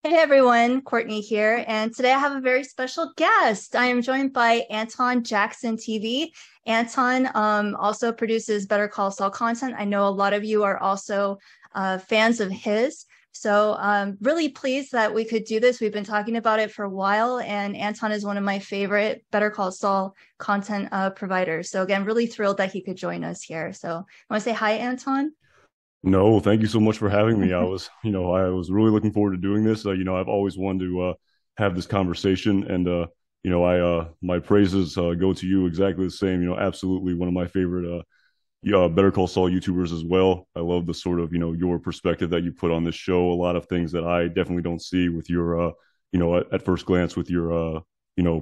Hey everyone, Courtney here, and today I have a very special guest. I am joined by Anton Jackson TV. Anton also produces Better Call Saul content. I know a lot of you are also fans of his. So really pleased that we could do this. We've been talking about it for a while, and Anton is one of my favorite Better Call Saul content providers. So again, really thrilled that he could join us here. So I want to say hi, Anton. No, thank you so much for having me. I was really looking forward to doing this. I've always wanted to have this conversation, and my praises go to you exactly the same. Absolutely one of my favorite Better Call Saul YouTubers as well. I love the sort of your perspective that you put on this show. A lot of things that I definitely don't see with your at first glance with your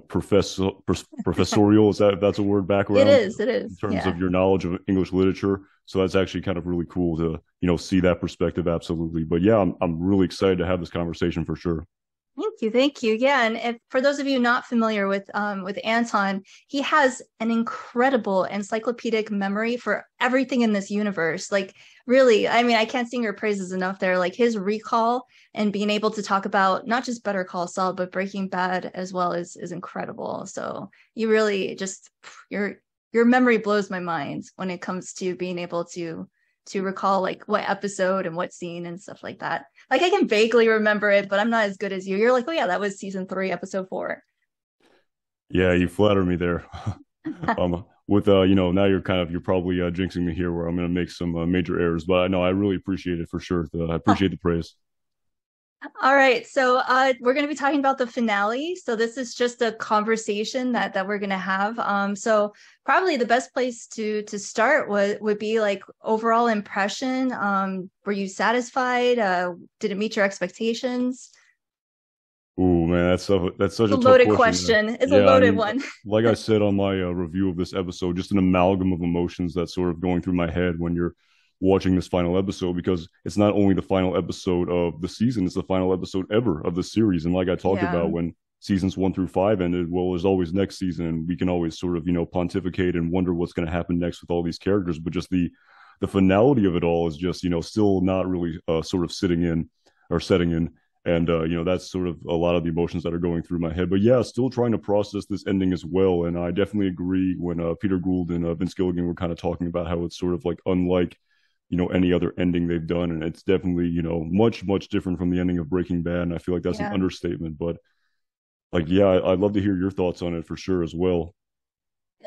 professorial, is that's a word, background It in is. terms Yeah. of your knowledge of English literature. So that's actually kind of really cool to see that perspective. Absolutely. But yeah, I'm really excited to have this conversation for sure. Thank you, thank you. Yeah, and if, for those of you not familiar with Anton, he has an incredible encyclopedic memory for everything in this universe. Like, really, I mean, I can't sing your praises enough there. Like his recall and being able to talk about not just Better Call Saul, but Breaking Bad as well is incredible. So you really just your memory blows my mind when it comes to being able to recall like what episode and what scene and stuff like that. Like I can vaguely remember it, but I'm not as good as you. You're like, oh yeah, that was season 3, episode 4. Yeah, you flatter me there. With now you're probably jinxing me here, where I'm going to make some major errors. But I know I really appreciate it for sure. I appreciate the praise. All right, so we're going to be talking about the finale. So this is just a conversation that we're going to have. So probably the best place to start would be like overall impression. Were you satisfied? Did it meet your expectations? Ooh, man, that's such It's a a tough loaded question. question. It's a Yeah, I loaded mean, one. like I said on my review of this episode, just an amalgam of emotions that's sort of going through my head when you're watching this final episode, because it's not only the final episode of the season, it's the final episode ever of the series. And like I talked Yeah. about when seasons 1 through 5 ended, well, there's always next season, and we can always sort of pontificate and wonder what's going to happen next with all these characters. But just the finality of it all is just still not really sort of sitting in or setting in. And that's sort of a lot of the emotions that are going through my head. But yeah, still trying to process this ending as well. And I definitely agree when Peter Gould and Vince Gilligan were kind of talking about how it's sort of like unlike any other ending they've done, and it's definitely much different from the ending of Breaking Bad. And I feel like that's an Yeah. understatement. But like, yeah, I'd love to hear your thoughts on it for sure as well.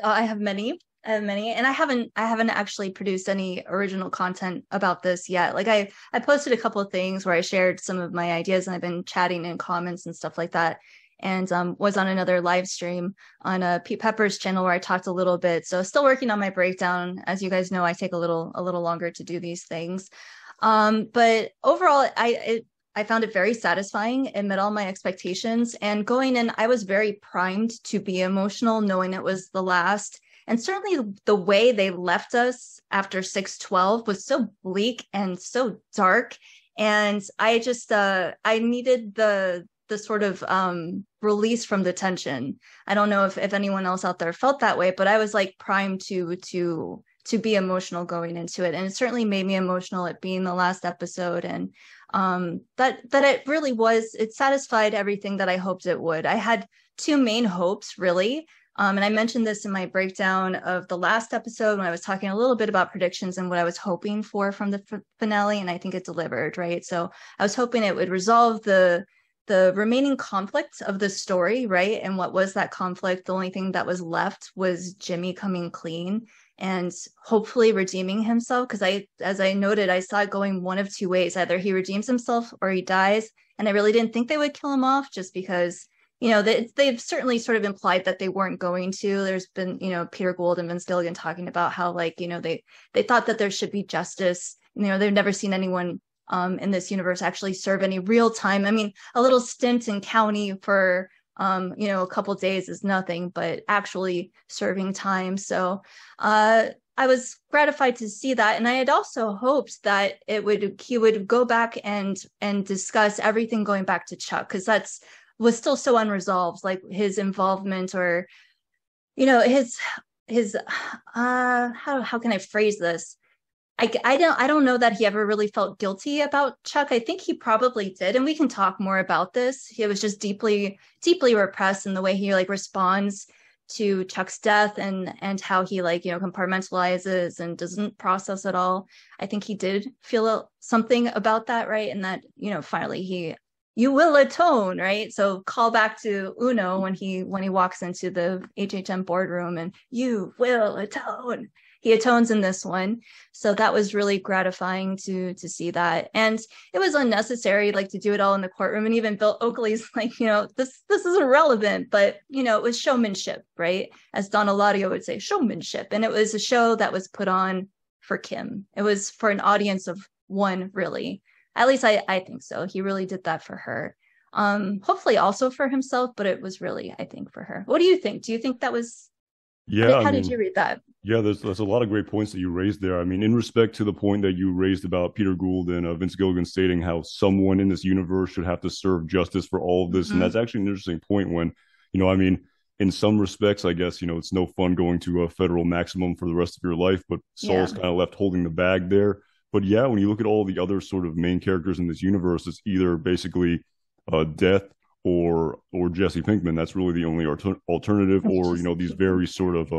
I have many. I have many, and I haven't actually produced any original content about this yet. Like I posted a couple of things where I shared some of my ideas, and I've been chatting in comments and stuff like that. And was on another live stream on Pete Pepper's channel where I talked a little bit. So still working on my breakdown. As you guys know, I take a little longer to do these things. But overall, I found it very satisfying. It met all my expectations. And going in, I was very primed to be emotional, knowing it was the last. And certainly the way they left us after 612 was so bleak and so dark. And I just I needed the sort of release from the tension. I don't know if anyone else out there felt that way, but I was like primed to be emotional going into it. And it certainly made me emotional at being the last episode. And that it really was, it satisfied everything that I hoped it would. I had two main hopes, really. And I mentioned this in my breakdown of the last episode when I was talking a little bit about predictions and what I was hoping for from the finale, and I think it delivered, right? So I was hoping it would resolve the remaining conflict of the story, right? And what was that conflict? The only thing that was left was Jimmy coming clean and hopefully redeeming himself. Because as I noted, I saw it going one of two ways: either he redeems himself or he dies. And I really didn't think they would kill him off, just because they've certainly sort of implied that they weren't going to. There's been Peter Gould and Vince Gilligan talking about how, like, they thought that there should be justice. They've never seen anyone in this universe actually serve any real time. I mean, a little stint in county for a couple days is nothing, but actually serving time. So I was gratified to see that, and I had also hoped that he would go back and discuss everything going back to Chuck, because that's was still so unresolved, like his involvement, or his how can I phrase this? I don't know that he ever really felt guilty about Chuck. I think he probably did, and we can talk more about this. He was just deeply repressed in the way he like responds to Chuck's death, and how he like, compartmentalizes and doesn't process at all. I think he did feel something about that, right? And that, finally you will atone, right? So call back to Uno when he walks into the HHM boardroom, and you will atone. He atones in this one. So that was really gratifying to see that. And it was unnecessary, like, to do it all in the courtroom. And even Bill Oakley's like, this is irrelevant, but it was showmanship, right? As Don Eladio would say, showmanship. And it was a show that was put on for Kim. It was for an audience of one, really. At least I think so. He really did that for her. Hopefully also for himself, but it was really, I think, for her. What do you think? Do you think that was, Yeah, how did you read that? yeah, there's a lot of great points that you raised there. I mean, in respect to the point that you raised about Peter Gould and Vince Gilligan stating how someone in this universe should have to serve justice for all of this, and that's actually an interesting point when, I mean, in some respects, I guess, it's no fun going to a federal maximum for the rest of your life, but Saul's kind of left holding the bag there. But yeah, when you look at all the other sort of main characters in this universe, it's either basically death or Jesse Pinkman. That's really the only alternative, or these very sort of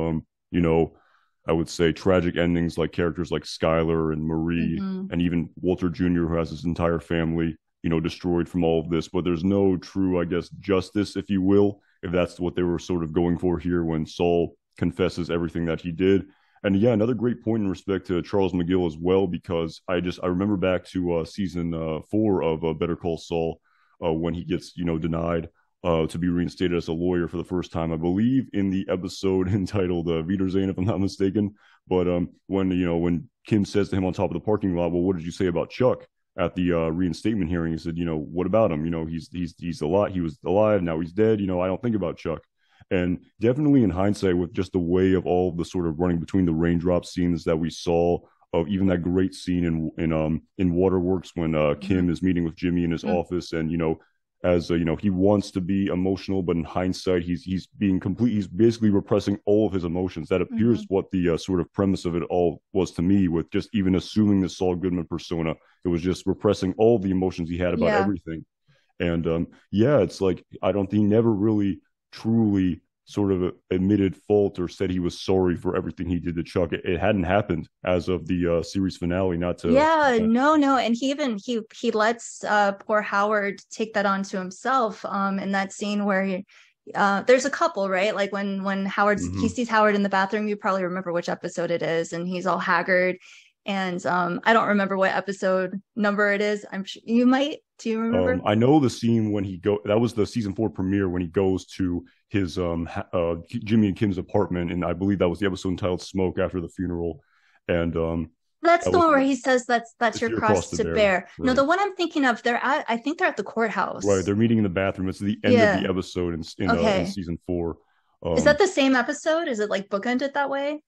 I would say tragic endings, like characters like Skylar and Marie, and even Walter Jr., who has his entire family destroyed from all of this. But there's no true, I guess, justice, if you will, if that's what they were sort of going for here when Saul confesses everything that he did. And yeah, another great point in respect to Charles McGill as well, because I remember back to season 4 of Better Call Saul, when he gets denied to be reinstated as a lawyer for the first time, I believe in the episode entitled Wiedersehen, if I'm not mistaken. But when Kim says to him on top of the parking lot, well, what did you say about Chuck at the reinstatement hearing? He said, what about him? He's alive. He was alive. Now he's dead. I don't think about Chuck. And definitely in hindsight, with just the way of all of the sort of running between the raindrop scenes that we saw, of even that great scene in Waterworks when Kim is meeting with Jimmy in his office, and as he wants to be emotional, but in hindsight he's being complete. He's basically repressing all of his emotions. That appears what the sort of premise of it all was to me, with just even assuming the Saul Goodman persona. It was just repressing all the emotions he had about everything. And it's like, I don't think he never really truly sort of admitted fault or said he was sorry for everything he did to Chuck. It hadn't happened as of the series finale. Not to no, and he lets poor Howard take that onto himself in that scene where there's a couple, right? Like when Howard's he sees Howard in the bathroom. You probably remember which episode it is, and he's all haggard. And I don't remember what episode number it is. I'm sure you might. Do you remember? I know the scene when that was the season 4 premiere, when he goes to his Jimmy and Kim's apartment, and I believe that was the episode entitled "Smoke" after the funeral. And that's the one where he says that's your cross to bear. Right. No, the one I'm thinking of, I think they're at the courthouse. Right, they're meeting in the bathroom. It's the end of the episode in season 4. Is that the same episode? Is it like bookended that way?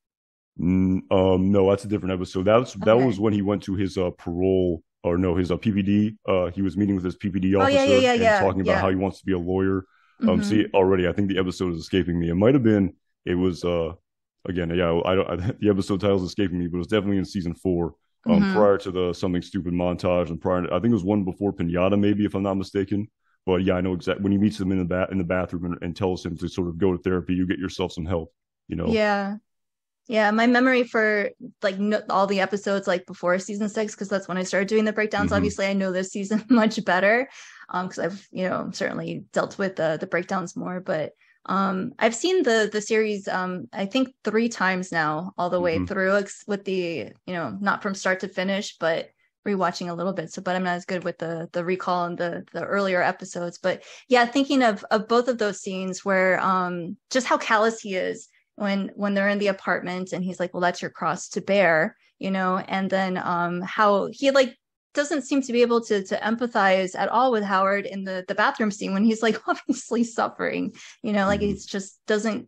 No, that's a different episode. That was when he went to his parole, or no, his PPD. He was meeting with his PPD officer and talking about how he wants to be a lawyer. See, already I think the episode is escaping me. It might have been. It was again, the episode title is escaping me, but it was definitely in season 4. Prior to the Something Stupid montage, and I think it was one before Pinata, maybe, if I'm not mistaken. But yeah, I know exactly when he meets him in the bathroom and tells him to sort of go to therapy. You get yourself some help. Yeah, my memory for like all the episodes like before season 6, because that's when I started doing the breakdowns. Obviously, I know this season much better because I've certainly dealt with the breakdowns more. But I've seen the series I think 3 times now, all the way through, with the not from start to finish, but rewatching a little bit. But I'm not as good with the recall and the earlier episodes. But yeah, thinking of both of those scenes where just how callous he is when they're in the apartment, and he's like, well, that's your cross to bear, and then how he like doesn't seem to be able to empathize at all with Howard in the bathroom scene when he's like obviously suffering, like it's just doesn't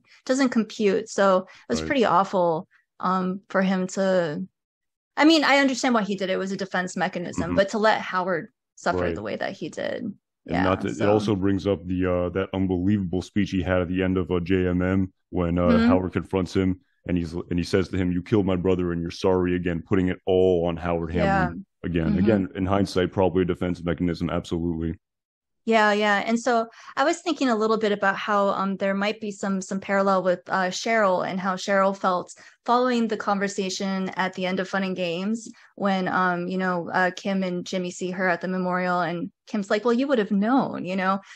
compute. So it was pretty awful for him to, I mean, I understand why he did it. It was a defense mechanism, but to let Howard suffer the way that he did. It also brings up the that unbelievable speech he had at the end of JMM when Howard confronts him, and he says to him, "You killed my brother, and you're sorry." Again, putting it all on Howard Yeah. Hamlin. Again, Hmm. in hindsight, probably a defense mechanism. Absolutely. Yeah, yeah. And so I was thinking a little bit about how there might be some parallel with Cheryl, and how Cheryl felt following the conversation at the end of Fun and Games when Kim and Jimmy see her at the memorial, and Kim's like, "Well, you would have known,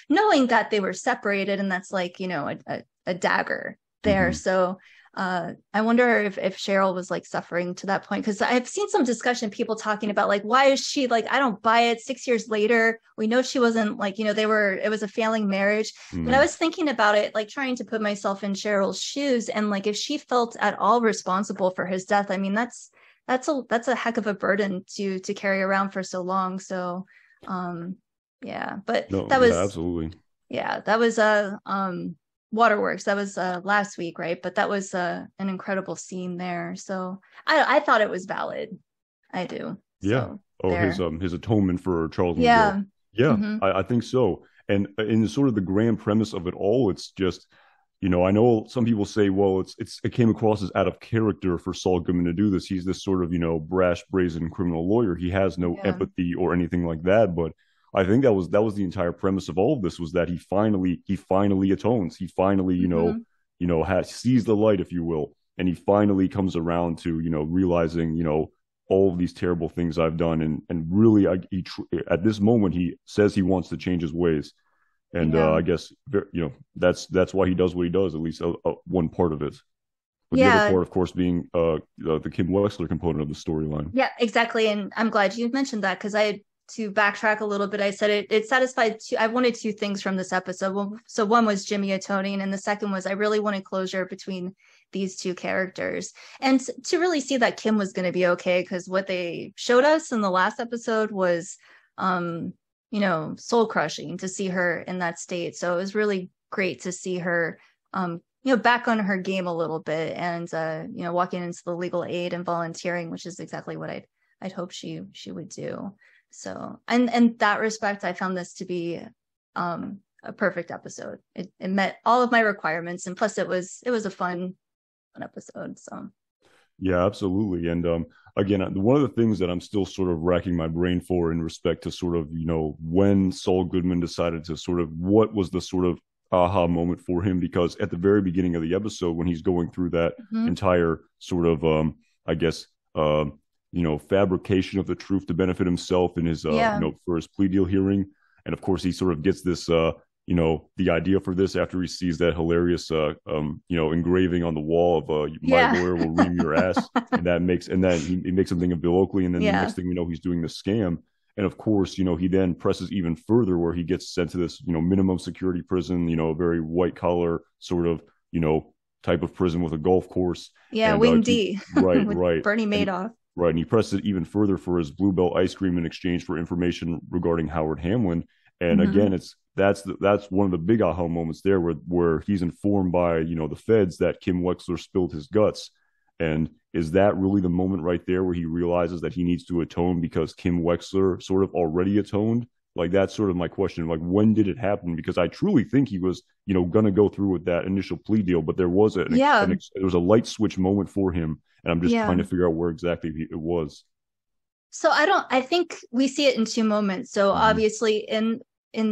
knowing that they were separated, and that's like, a dagger there." Hmm. So I wonder if Cheryl was like suffering to that point, because I've seen some discussion, people talking about like, why is she like, I don't buy it. 6 years later, we know she wasn't like, it was a failing marriage. But I Hmm. was thinking about it, like trying to put myself in Cheryl's shoes, and like if she felt at all responsible for his death, I mean, that's a heck of a burden to carry around for so long. So yeah, but No, that yeah, was absolutely. yeah, that was a Waterworks. That was last week, right? But that was an incredible scene there. So I thought it was valid. I do. Yeah. So Oh, there. his atonement for Charles McGill. Yeah. Yeah, Hmm. I think so. And in sort of the grand premise of it all, it's just, I know some people say, well, it came across as out of character for Saul Goodman to do this. He's this sort of, brash, brazen criminal lawyer. He has no Yeah. empathy or anything like that. But I think that was the entire premise of all of this, was that he finally atones. He finally, Hmm. sees the light, if you will, and he finally comes around to, realizing, all of these terrible things I've done, and really, at this moment, he says he wants to change his ways, and Yeah. I guess, that's why he does what he does. At least one part of it, but the other Yeah. part, of course, being the Kim Wexler component of the storyline. Yeah, exactly. And I'm glad you mentioned that, because to backtrack a little bit, I said it satisfied I wanted two things from this episode. Well, so one was Jimmy atoning, and the second was I really wanted closure between these two characters, and to really see that Kim was going to be okay, because what they showed us in the last episode was soul crushing to see her in that state. So it was really great to see her back on her game a little bit, and walking into the legal aid and volunteering, which is exactly what I'd hope she would do. So, and in that respect, I found this to be a perfect episode. It met all of my requirements, and plus it was a fun episode. So Yeah, absolutely. And again, one of the things that I'm still sort of racking my brain for in respect to sort of, when Saul Goodman decided to sort of, what was the sort of aha moment for him? Because at the very beginning of the episode, when he's going through that mhm. entire sort of, I guess, fabrication of the truth to benefit himself in his, Yeah, for his plea deal hearing. And of course, he sort of gets this, the idea for this after he sees that hilarious, engraving on the wall of "My yeah, lawyer will ream your ass," and then he makes something of Bill Oakley, and then the yeah, next thing we know, he's doing the scam. And of course, he then presses even further, where he gets sent to this, minimum security prison, a very white collar sort of, type of prison with a golf course, yeah. and Wing D right, with right, Bernie and Madoff. right, and he presses it even further for his Bluebell ice cream in exchange for information regarding Howard Hamlin. And Hmm. again, that's one of the big aha moments there, where he's informed by the feds that Kim Wexler spilled his guts. And is that really the moment right there where he realizes that he needs to atone because Kim Wexler sort of already atoned? Like, that's sort of my question. Like, when did it happen? Because I truly think he was, going to go through with that initial plea deal, but there was Yeah, there was a light switch moment for him, and I'm just yeah. trying to figure out where exactly it was. So I think we see it in two moments. So Mm-hmm. obviously in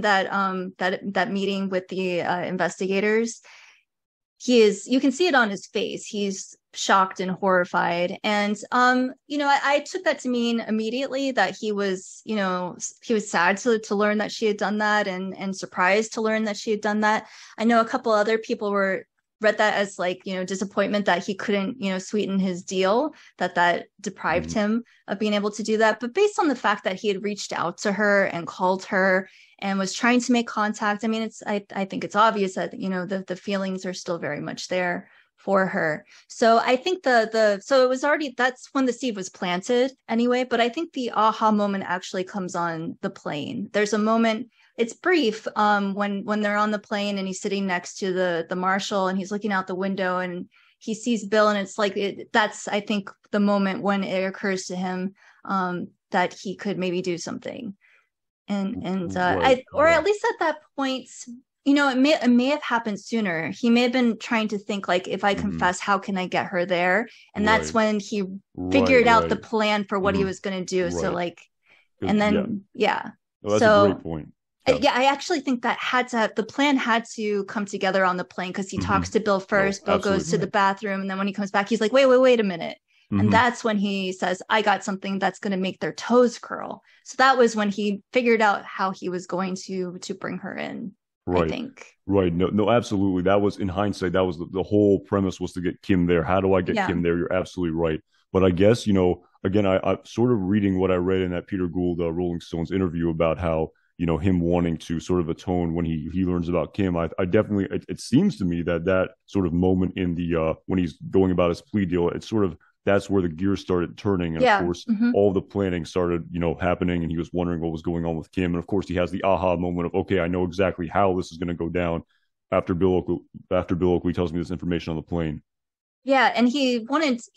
that meeting with the investigators, you can see it on his face. He's shocked and horrified. And I took that to mean immediately that he was sad to learn that she had done that, and surprised to learn that she had done that. I know a couple other people were read that as like, disappointment that he couldn't, sweeten his deal, that deprived Mm-hmm. him of being able to do that. But based on the fact that he had reached out to her and called her and was trying to make contact, I mean, I think it's obvious that, the feelings are still very much there for her. So I think so it was already, that's when the seed was planted anyway. But I think the aha moment actually comes on the plane. There's a moment, it's brief, when they're on the plane and he's sitting next to the marshal, and he's looking out the window and he sees Bill, and it's like that's, I think, the moment when it occurs to him that he could maybe do something. And Right. or Yeah. at least at that point, it may have happened sooner. He may have been trying to think like, if I confess, how can I get her there? And that's when he figured out the plan for what he was going to do. So like, and then Oh, that's a great point. I actually think that the plan had to come together on the plane, because he talks to Bill first. Bill goes to the bathroom, and then when he comes back, he's like, wait a minute. And that's when he says, I got something that's going to make their toes curl. So that was when he figured out how he was going to bring her in. Right. I think. Right. No, absolutely. That was, in hindsight, that was the whole premise, was to get Kim there. How do I get Kim there? You're absolutely right. But I guess, again, I sort of reading what I read in that Peter Gould Rolling Stones interview about how, him wanting to sort of atone when he learns about Kim. I definitely, it seems to me that sort of moment in the, when he's going about his plea deal, it's sort of, that's where the gears started turning. And of course, all the planning started, happening, and he was wondering what was going on with Kim. And of course, he has the aha moment of, okay, I know exactly how this is going to go down after Bill Oakley tells me this information on the plane. Yeah. And he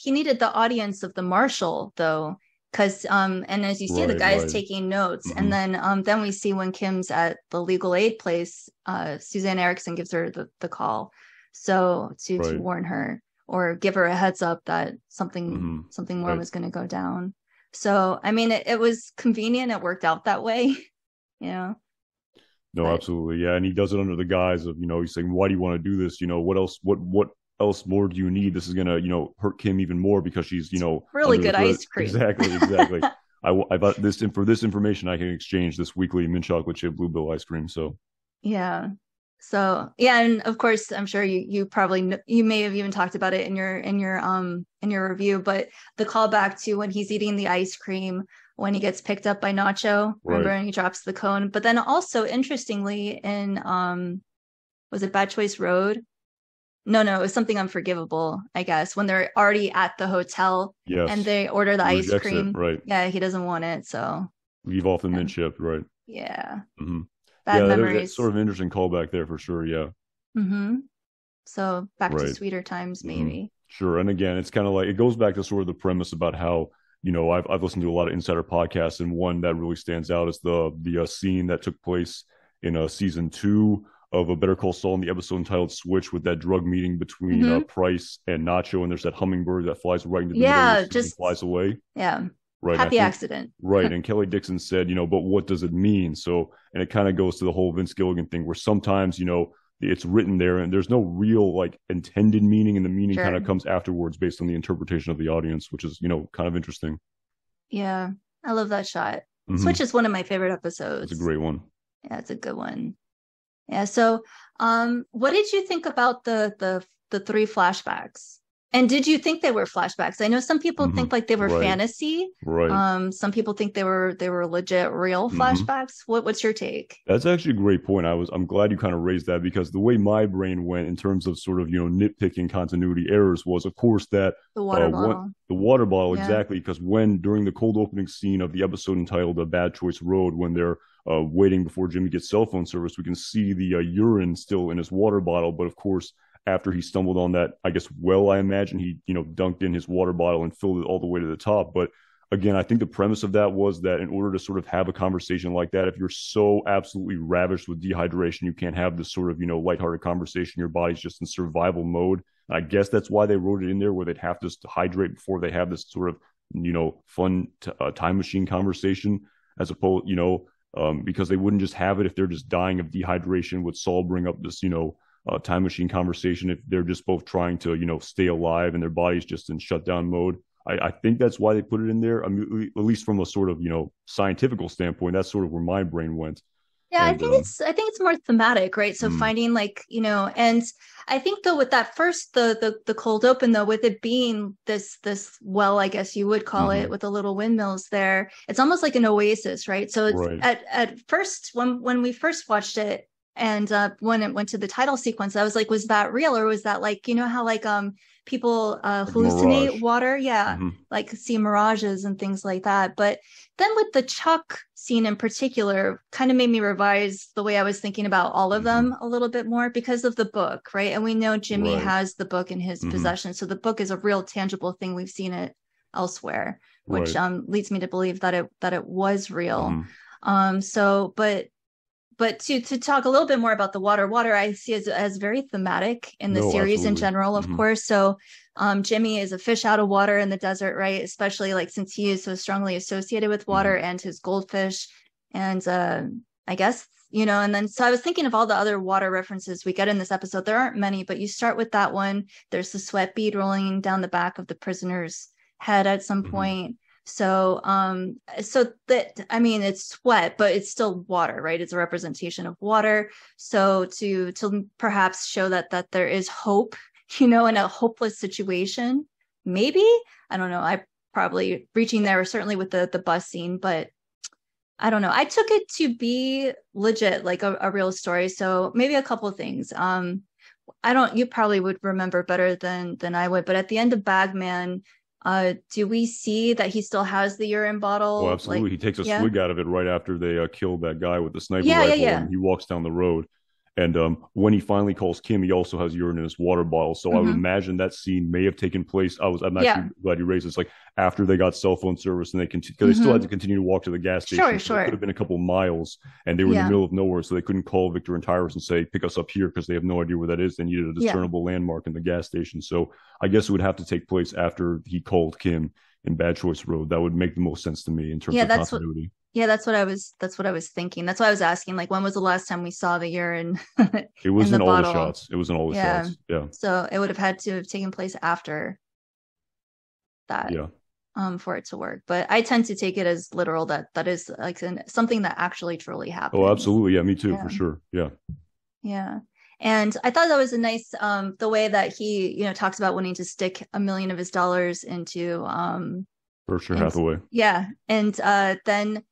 needed the audience of the marshal, though, because and as you see, the guy's taking notes. And then we see when Kim's at the legal aid place, Suzanne Erickson gives her the call. So to warn her, or give her a heads up that something more was going to go down. So, I mean, it was convenient. It worked out that way, No, absolutely. Yeah. And he does it under the guise of, he's saying, why do you want to do this? What else more do you need? This is going to, hurt Kim even more, because she's, really good ice cream. Exactly. I thought for this information, I can exchange this weekly mint chocolate chip Bluebell ice cream. So, yeah. So and of course, I'm sure you probably you may have even talked about it in your review, but the callback to when he's eating the ice cream when he gets picked up by Nacho, remember, and he drops the cone. But then also, interestingly, in was it Bad Choice Road? No, it was Something Unforgivable, I guess, when they're already at the hotel and they order the ice cream. Yeah, he doesn't want it, so leave off the mint chip, right? Yeah. Bad memories. That's sort of an interesting callback there for sure. Yeah. So back to sweeter times, maybe. Sure. And again, it's kind of like, it goes back to sort of the premise about how, I've listened to a lot of insider podcasts, and one that really stands out is the scene that took place in season 2 of a Better Call Saul, in the episode entitled Switch, with that drug meeting between Price and Nacho, and there's that hummingbird that flies right into the middle, just flies away. Yeah. Right. Happy accident. Right. And Kelly Dixon said, but what does it mean? So, and it kind of goes to the whole Vince Gilligan thing, where sometimes, it's written there and there's no real like intended meaning, and the meaning kind of comes afterwards based on the interpretation of the audience, which is, kind of interesting. Yeah. I love that shot. Switch is one of my favorite episodes. It's a great one. Yeah, it's a good one. Yeah. So, what did you think about the 3 flashbacks? And did you think they were flashbacks? I know some people think like they were fantasy. Right. Some people think they were legit, real flashbacks. What's your take? That's actually a great point. I'm glad you kind of raised that, because the way my brain went in terms of sort of, nitpicking continuity errors was, of course, that the water bottle. The water bottle, exactly. Because during the cold opening scene of the episode entitled "A Bad Choice Road," when they're waiting before Jimmy gets cell phone service, we can see the urine still in his water bottle. But of course, after he stumbled on that, I guess, I imagine he, dunked in his water bottle and filled it all the way to the top. But again, I think the premise of that was that in order to sort of have a conversation like that, if you're so absolutely ravished with dehydration, you can't have this sort of, lighthearted conversation. Your body's just in survival mode. And I guess that's why they wrote it in there, where they'd have to hydrate before they have this sort of, fun time machine conversation, as opposed, because they wouldn't just have it if they're just dying of dehydration. Would Saul bring up this, time machine conversation if they're just both trying to, stay alive and their body's just in shutdown mode? I think that's why they put it in there. I mean, at least from a sort of, scientific standpoint, that's sort of where my brain went. Yeah, and, I think it's more thematic, right? So finding like, and I think though with that first, the cold open though, with it being this well, I guess you would call it, with the little windmills there, it's almost like an oasis, right? So it's at first, when we first watched it, and when it went to the title sequence, I was like, was that real, or was that like, how like people hallucinate mirage. Water, like see mirages and things like that. But then with the Chuck scene in particular, kind of made me revise the way I was thinking about all of them a little bit more, because of the book, right? And we know Jimmy has the book in his possession, so the book is a real tangible thing. We've seen it elsewhere, which leads me to believe that it was real. So, but but to talk a little bit more about the water I see as very thematic in the No, series in absolutely. general, of Hmm. course. So Jimmy is a fish out of water in the desert, right? Especially like since he is so strongly associated with water Hmm. and his goldfish. And I guess, and then so I was thinking of all the other water references we get in this episode. There aren't many, but you start with that one. There's the sweat bead rolling down the back of the prisoner's head at some Hmm. point. So that, I mean, it's sweat, but it's still water, right? It's a representation of water. So to perhaps show that there is hope, in a hopeless situation, maybe. I don't know. I probably reaching there, certainly with the bus scene, but I don't know. I took it to be legit, like a real story. So maybe a couple of things. You probably would remember better than I would, but at the end of Bagman, do we see that he still has the urine Oh, bottle? Like, absolutely. He takes a yeah, swig out of it right after they killed that guy with the sniper yeah, yeah, rifle, yeah. and he walks down the road. And when he finally calls Kim, he also has urine in his water bottle. So I would Hmm. imagine that scene may have taken place. I'm actually Yeah. glad you raised this. Like after they got cell phone service, and because they still had to Hmm. continue to walk to the gas Sure, station. So it could sure. have been a couple miles, and they were in the Yeah, middle of nowhere, so they couldn't call Victor and Tyrus and say pick us up here because they have no idea where that is. They needed a yeah, discernible landmark in the gas station. So I guess it would have to take place after he called Kim in Bad Choice Road. That would make the most sense to me in terms yeah. of continuity. That's what I was thinking. That's why I was asking, like, when was the last time we saw the urine It in was the in all the bottle? shots. It was in all the Yeah. shots. Yeah. So it would have had to have taken place after that, Yeah. for it to work. But I tend to take it as literal that is like something that actually truly Oh, happened. absolutely. Yeah, me too, for Yeah. sure. Yeah. Yeah. And I thought that was a nice the way that he, talks about wanting to stick $1 million of his dollars Berkshire into Hathaway. yeah. And then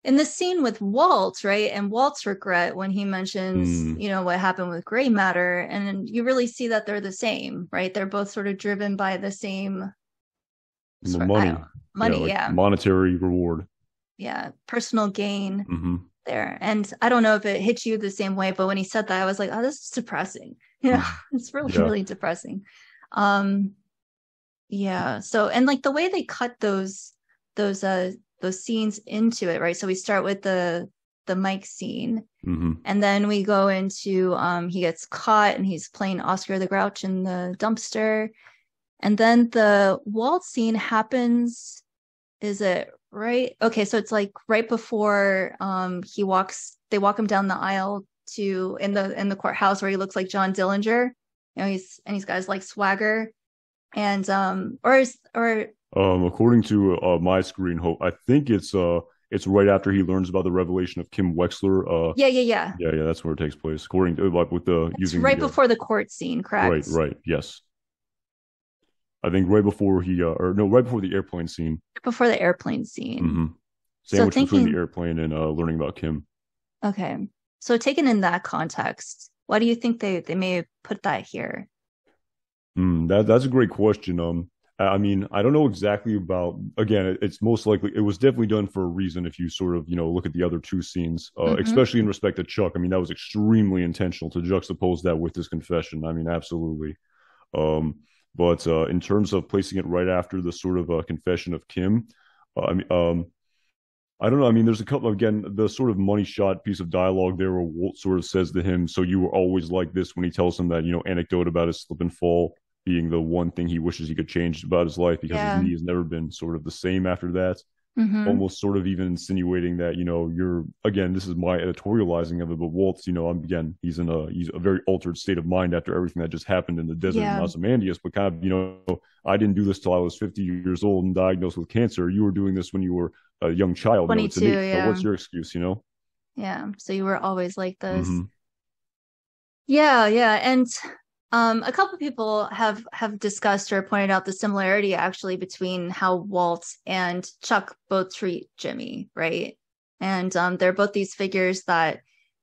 in the scene with Walt, right? And Walt's regret when he mentions, Mm, what happened with gray matter, and you really see that they're the same, right? They're both sort of driven by the same sort I don't money. know, Yeah, money, like yeah. monetary reward. Yeah, personal gain Hmm. there. And I don't know if it hit you the same way, but when he said that, I was like, oh, this is depressing. It's really, Yeah. really depressing. Um, yeah. So, and like the way they cut those those scenes into it, right? So we start with the Mike scene, Hmm. and then we go into he gets caught and he's playing Oscar the Grouch in the dumpster. And then the Walt scene happens, is it right? Okay, so it's like right before they walk him down the aisle to in the courthouse where he looks like John Dillinger. He's got his like swagger and or According to my screen, hope I think it's right after he learns about the revelation of Kim Wexler. yeah, yeah, yeah. Yeah, yeah, that's where it takes place. According to like with the It's using right the before the court scene, right, correct? right, yes. I think right before he or no, right before the airplane scene. Before the airplane scene. Hmm. So Sandwiched between the thinking, airplane and learning about Kim. okay. So taken in that context, why do you think they may have put that here? That's a great question. I mean, I don't know exactly about. Again, it's most likely it was definitely done for a reason. If you sort of look at the other two scenes, Hmm. especially in respect to Chuck, I mean that was extremely intentional to juxtapose that with his confession. I mean, absolutely. Um, but in terms of placing it right after the sort of confession of Kim, I mean, I don't know. I mean, there's a couple again, the sort of money shot piece of dialogue there where Walt sort of says to him, "So you were always like this," when he tells him that anecdote about his slip and fall being the one thing he wishes he could change about his life because his Yeah. knee has never been sort of the same after that. Hmm. Almost sort of even insinuating that you're again, this is my editorializing of it, but Walt's I'm again he's a very altered state of mind after everything that just happened in the desert in Yeah. Ozymandias, but kind of I didn't do this till I was 50 years old and diagnosed with cancer. You were doing this when you were a young child. It's 22, innate. So yeah. what's your excuse? Yeah. So you were always like this. Mm-hmm. Yeah, yeah. And a couple people have discussed or pointed out the similarity actually between how Walt and Chuck both treat Jimmy, right? And they're both these figures that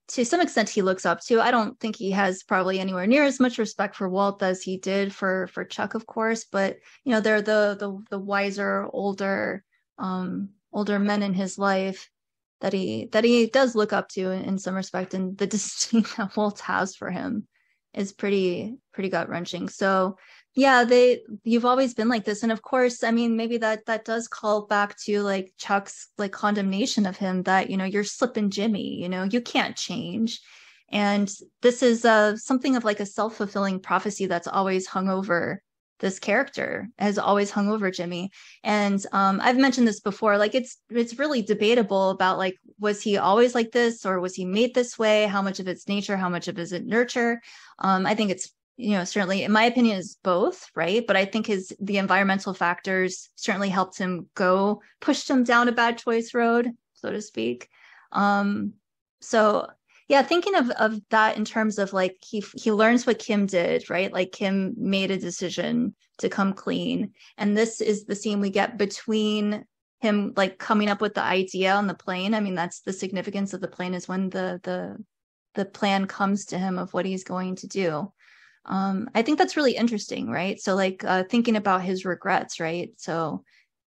to some extent he looks up to. I don't think he has probably anywhere near as much respect for Walt as he did for Chuck, of course, but they're the wiser, older men in his life that he does look up to in some respect, and the disdain that Walt has for him is pretty gut wrenching. So Yeah, you've always been like this. And of course, I mean, maybe that does call back to like Chuck's like condemnation of him that, you're slipping Jimmy, you can't change. And this is something of like a self-fulfilling prophecy that's always hung over this character, has always hung over Jimmy. And I've mentioned this before, like it's really debatable about like, was he always like this or was he made this way? How much of it's nature, how much of it is nurture? I think it's certainly, in my opinion, is both, right? But I think the environmental factors certainly helped him pushed him down a bad choice road, so to speak. So yeah, thinking of that in terms of like he learns what Kim did, right? Like Kim made a decision to come clean. And this is the scene we get between him like coming up with the idea on the plane. I mean, that's the significance of the plane, is when the plan comes to him of what he's going to do. I think that's really interesting, right? So like thinking about his regrets, right? So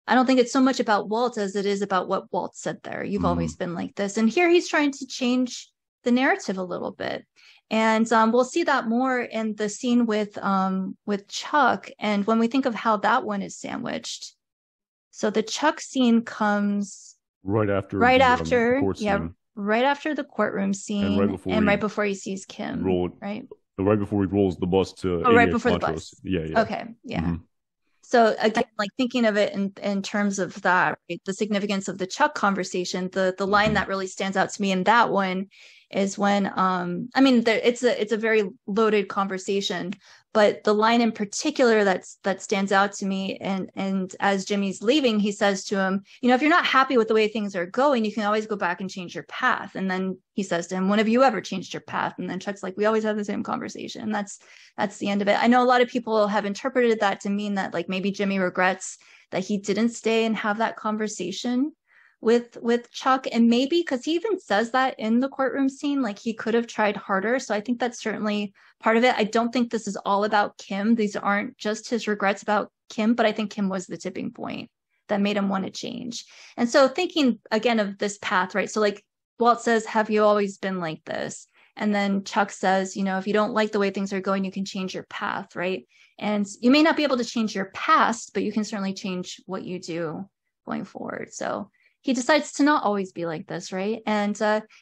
I don't think it's so much about Walt as it is about what Walt said there. You've always been like this. And here he's trying to change the narrative a little bit. And we'll see that more in the scene with Chuck. And when we think of how that one is sandwiched. So the Chuck scene comes right after right the, after court yeah, scene. right after the courtroom scene and right before he sees Kim. Right before he rolls the bus to right before the bus. Yeah. Okay. Yeah. So again, like thinking of it in terms of that, right, the significance of the Chuck conversation, the line that really stands out to me in that one is when I mean it's a very loaded conversation, but the line in particular that stands out to me, and as Jimmy's leaving, he says to him, if you're not happy with the way things are going, you can always go back and change your path. And then he says to him, when have you ever changed your path? And then Chuck's like, we always have the same conversation. That's the end of it. I know a lot of people have interpreted that to mean that like maybe Jimmy regrets that he didn't stay and have that conversation with Chuck, and maybe because he even says that in the courtroom scene, like he could have tried harder. So I think that's certainly part of it. I don't think this is all about Kim. These aren't just his regrets about Kim, but I think Kim was the tipping point that made him want to change. And so thinking again of this path, right? So like Walt says, have you always been like this? And then Chuck says, if you don't like the way things are going, you can change your path, right? And you may not be able to change your past, but you can certainly change what you do going forward. So he decides to not always be like this, right? And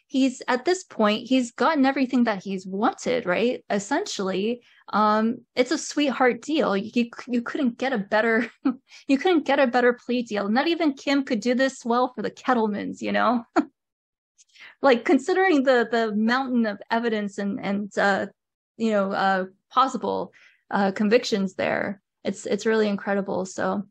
he's at this point, he's gotten everything that he's wanted, right? Essentially, it's a sweetheart deal. You couldn't get a better, you couldn't get a better plea deal. Not even Kim could do this well for the Kettlemans, like considering the mountain of evidence and possible convictions there. It's really incredible. So.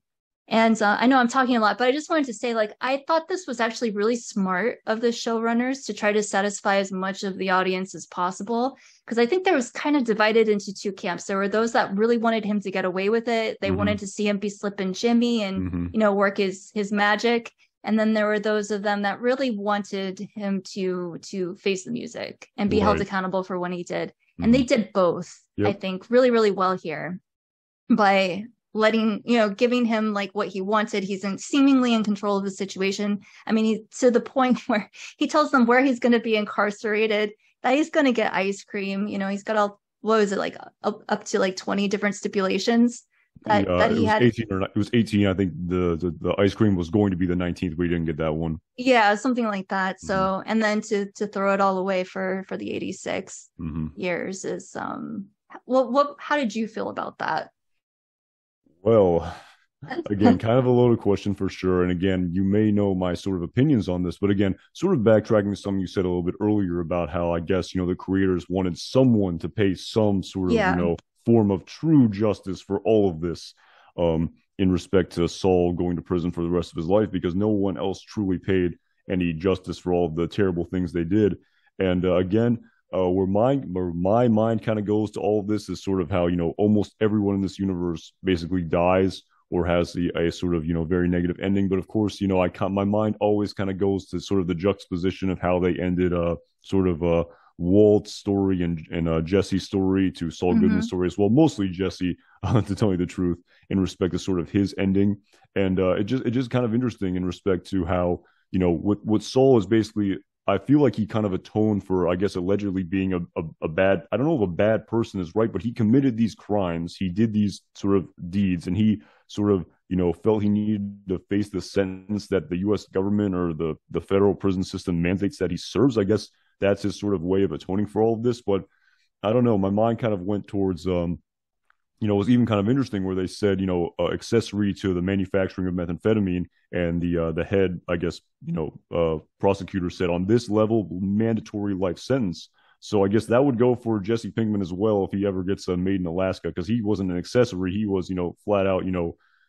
And I know I'm talking a lot, but I just wanted to say, like, I thought this was actually really smart of the showrunners to try to satisfy as much of the audience as possible, because I think there was kind of divided into two camps. There were those that really wanted him to get away with it. They wanted to see him be slipping Jimmy and, work his magic. And then there were those of them that really wanted him to face the music and be held accountable for what he did. And they did both, I think, really, really well here by giving him like what he wanted. He's seemingly in control of the situation. I mean, he's to the point where he tells them where he's going to be incarcerated, that he's going to get ice cream. He's got what was it, like up to like 20 different stipulations that he had. 18 it was 18. I think the ice cream was going to be the 19th, but he didn't get that one. Yeah, something like that. So, and then to throw it all away for the 86 years is, how did you feel about that? Well, again, kind of a loaded question for sure. And again, you may know my sort of opinions on this, but again, sort of backtracking to something you said a little bit earlier about how I guess, the creators wanted someone to pay some sort of, form of true justice for all of this, in respect to Saul going to prison for the rest of his life, because no one else truly paid any justice for all of the terrible things they did. And again, where my mind kind of goes to all of this is sort of how, almost everyone in this universe basically dies or has a sort of, very negative ending. But of course, my mind always kind of goes to sort of the juxtaposition of how they ended sort of Walt's story and Jesse's story to Saul Goodman's story as well. Mostly Jesse, to tell you the truth, in respect to sort of his ending. And it just kind of interesting in respect to how, what Saul is basically I feel like he kind of atoned for, I guess, allegedly being a bad, I don't know if a bad person is right, but he committed these crimes. He did these sort of deeds, and he sort of, felt he needed to face the sentence that the U.S. government or the federal prison system mandates that he serves. I guess that's his sort of way of atoning for all of this. But I don't know. My mind kind of went towards, it was even kind of interesting where they said, accessory to the manufacturing of methamphetamine, and the head, I guess, prosecutor said on this level, mandatory life sentence. So I guess that would go for Jesse Pinkman as well if he ever gets made in Alaska, because he wasn't an accessory. He was, flat out,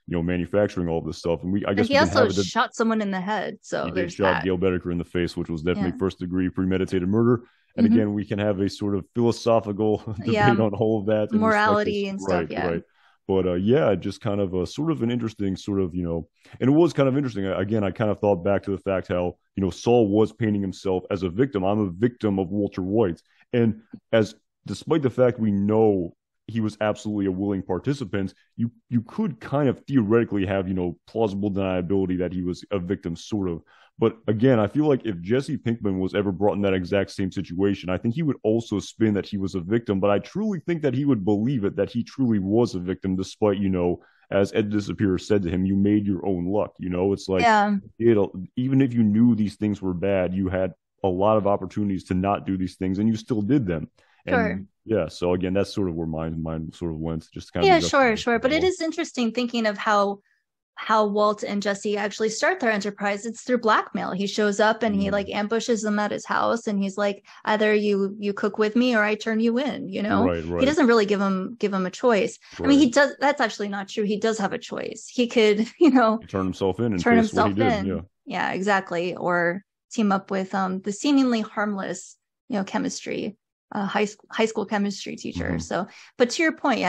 manufacturing all this stuff. And I guess he also shot someone in the head. So he did shot Gail Bedecker in the face, which was definitely first degree premeditated murder. And again, we can have a sort of philosophical debate on all of that, morality and stuff. Right. But just kind of a sort of an interesting sort of, and it was kind of interesting. Again, I kind of thought back to the fact how, Saul was painting himself as a victim. I'm a victim of Walter White. And despite the fact we know he was absolutely a willing participant, you could kind of theoretically have, plausible deniability that he was a victim, sort of. But again, I feel like if Jesse Pinkman was ever brought in that exact same situation, I think he would also spin that he was a victim. But I truly think that he would believe it, that he truly was a victim, despite, as Ed Disappearer said to him, you made your own luck. It's like, even if you knew these things were bad, you had a lot of opportunities to not do these things, and you still did them. And yeah, so again, that's sort of where my mind sort of went. Just kind of sure. But it is interesting thinking of how Walt and Jesse actually start their enterprise. It's through blackmail. He shows up and he like ambushes them at his house, and he's like, either you cook with me or I turn you in. He doesn't really give him a choice. I mean, he does. That's actually not true. He does have a choice. He could turn himself in and turn himself in. Yeah, exactly. Or team up with the seemingly harmless chemistry high school chemistry teacher. So, but to your point,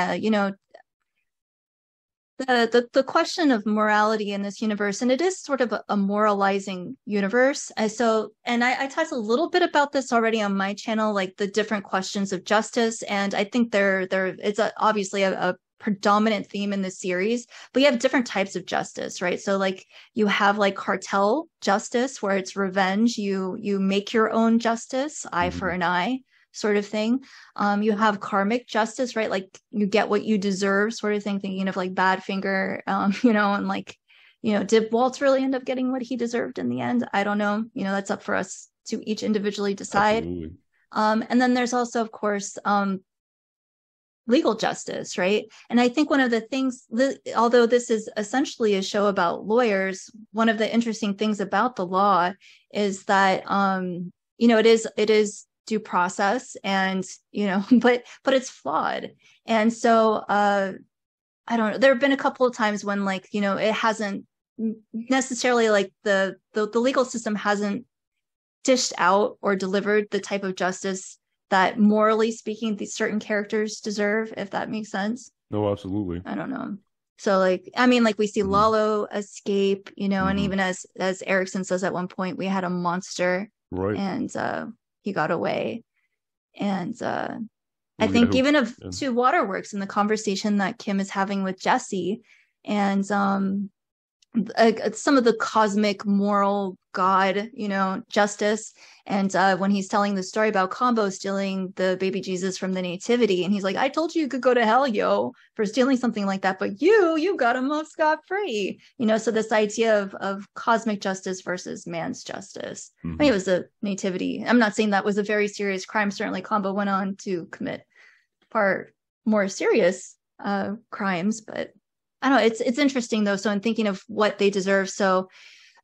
the question of morality in this universe, and it is sort of a moralizing universe. I talked a little bit about this already on my channel, like the different questions of justice, and I think it's obviously a predominant theme in this series, but you have different types of justice, right? So like you have like cartel justice, where it's revenge. You make your own justice, eye for an eye, sort of thing. You have karmic justice, right? Like you get what you deserve, sort of thing, thinking of like Badfinger, and like, did Walt really end up getting what he deserved in the end? I don't know. That's up for us to each individually decide. Absolutely. And then there's also, of course, legal justice, right? And I think one of the things, although this is essentially a show about lawyers, one of the interesting things about the law is that, it is due process, and but it's flawed. And so I don't know, there have been a couple of times when like it hasn't necessarily, like the legal system hasn't dished out or delivered the type of justice that, morally speaking, these certain characters deserve, if that makes sense. No, absolutely. I don't know. So like, I mean, like we see Lalo escape, and even as Erickson says at one point, we had a monster, right? And he got away. And I think even of Two Waterworks, in the conversation that Kim is having with Jesse, and some of the cosmic moral God, justice. And when he's telling the story about Combo stealing the baby Jesus from the Nativity, and he's like, I told you could go to hell, for stealing something like that, but you got him off scot-free. So this idea of cosmic justice versus man's justice. I mean, it was a nativity. I'm not saying that was a very serious crime. Certainly Combo went on to commit far more serious crimes, but I don't know. It's interesting though. So I'm thinking of what they deserve. So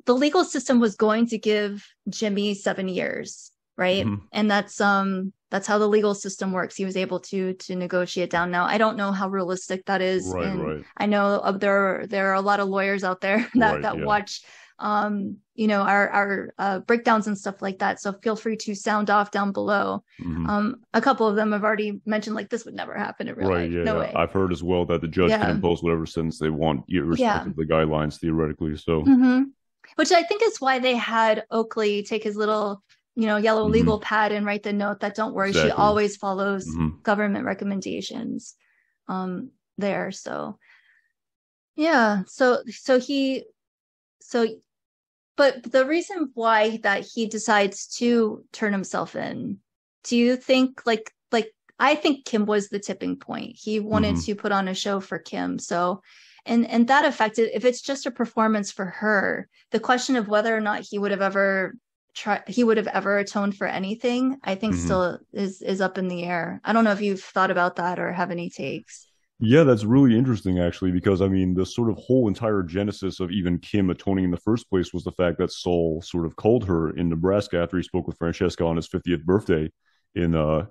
the legal system was going to give Jimmy 7 years, right? And that's how the legal system works. He was able to negotiate down. Now I don't know how realistic that is. Right. I know there are a lot of lawyers out there that watch our breakdowns and stuff like that. So feel free to sound off down below. A couple of them have already mentioned like this would never happen in real life. No way. I've heard as well that the judge can impose whatever sentence they want, irrespective of the guidelines, theoretically. So, which I think is why they had Oakley take his little yellow legal pad and write the note that, don't worry, exactly, she always follows government recommendations there. So yeah, but but the reason why that he decides to turn himself in, do you think like I think Kim was the tipping point. He wanted Mm-hmm. to put on a show for Kim. So and that affected, if it's just a performance for her, the question of whether or not he would have ever atoned for anything, I think Mm-hmm. still is up in the air. I don't know if you've thought about that or have any takes. Yeah, that's really interesting, actually, because I mean, the sort of whole entire genesis of even Kim atoning in the first place was the fact that Saul sort of called her in Nebraska after he spoke with Francesca on his 50th birthday in the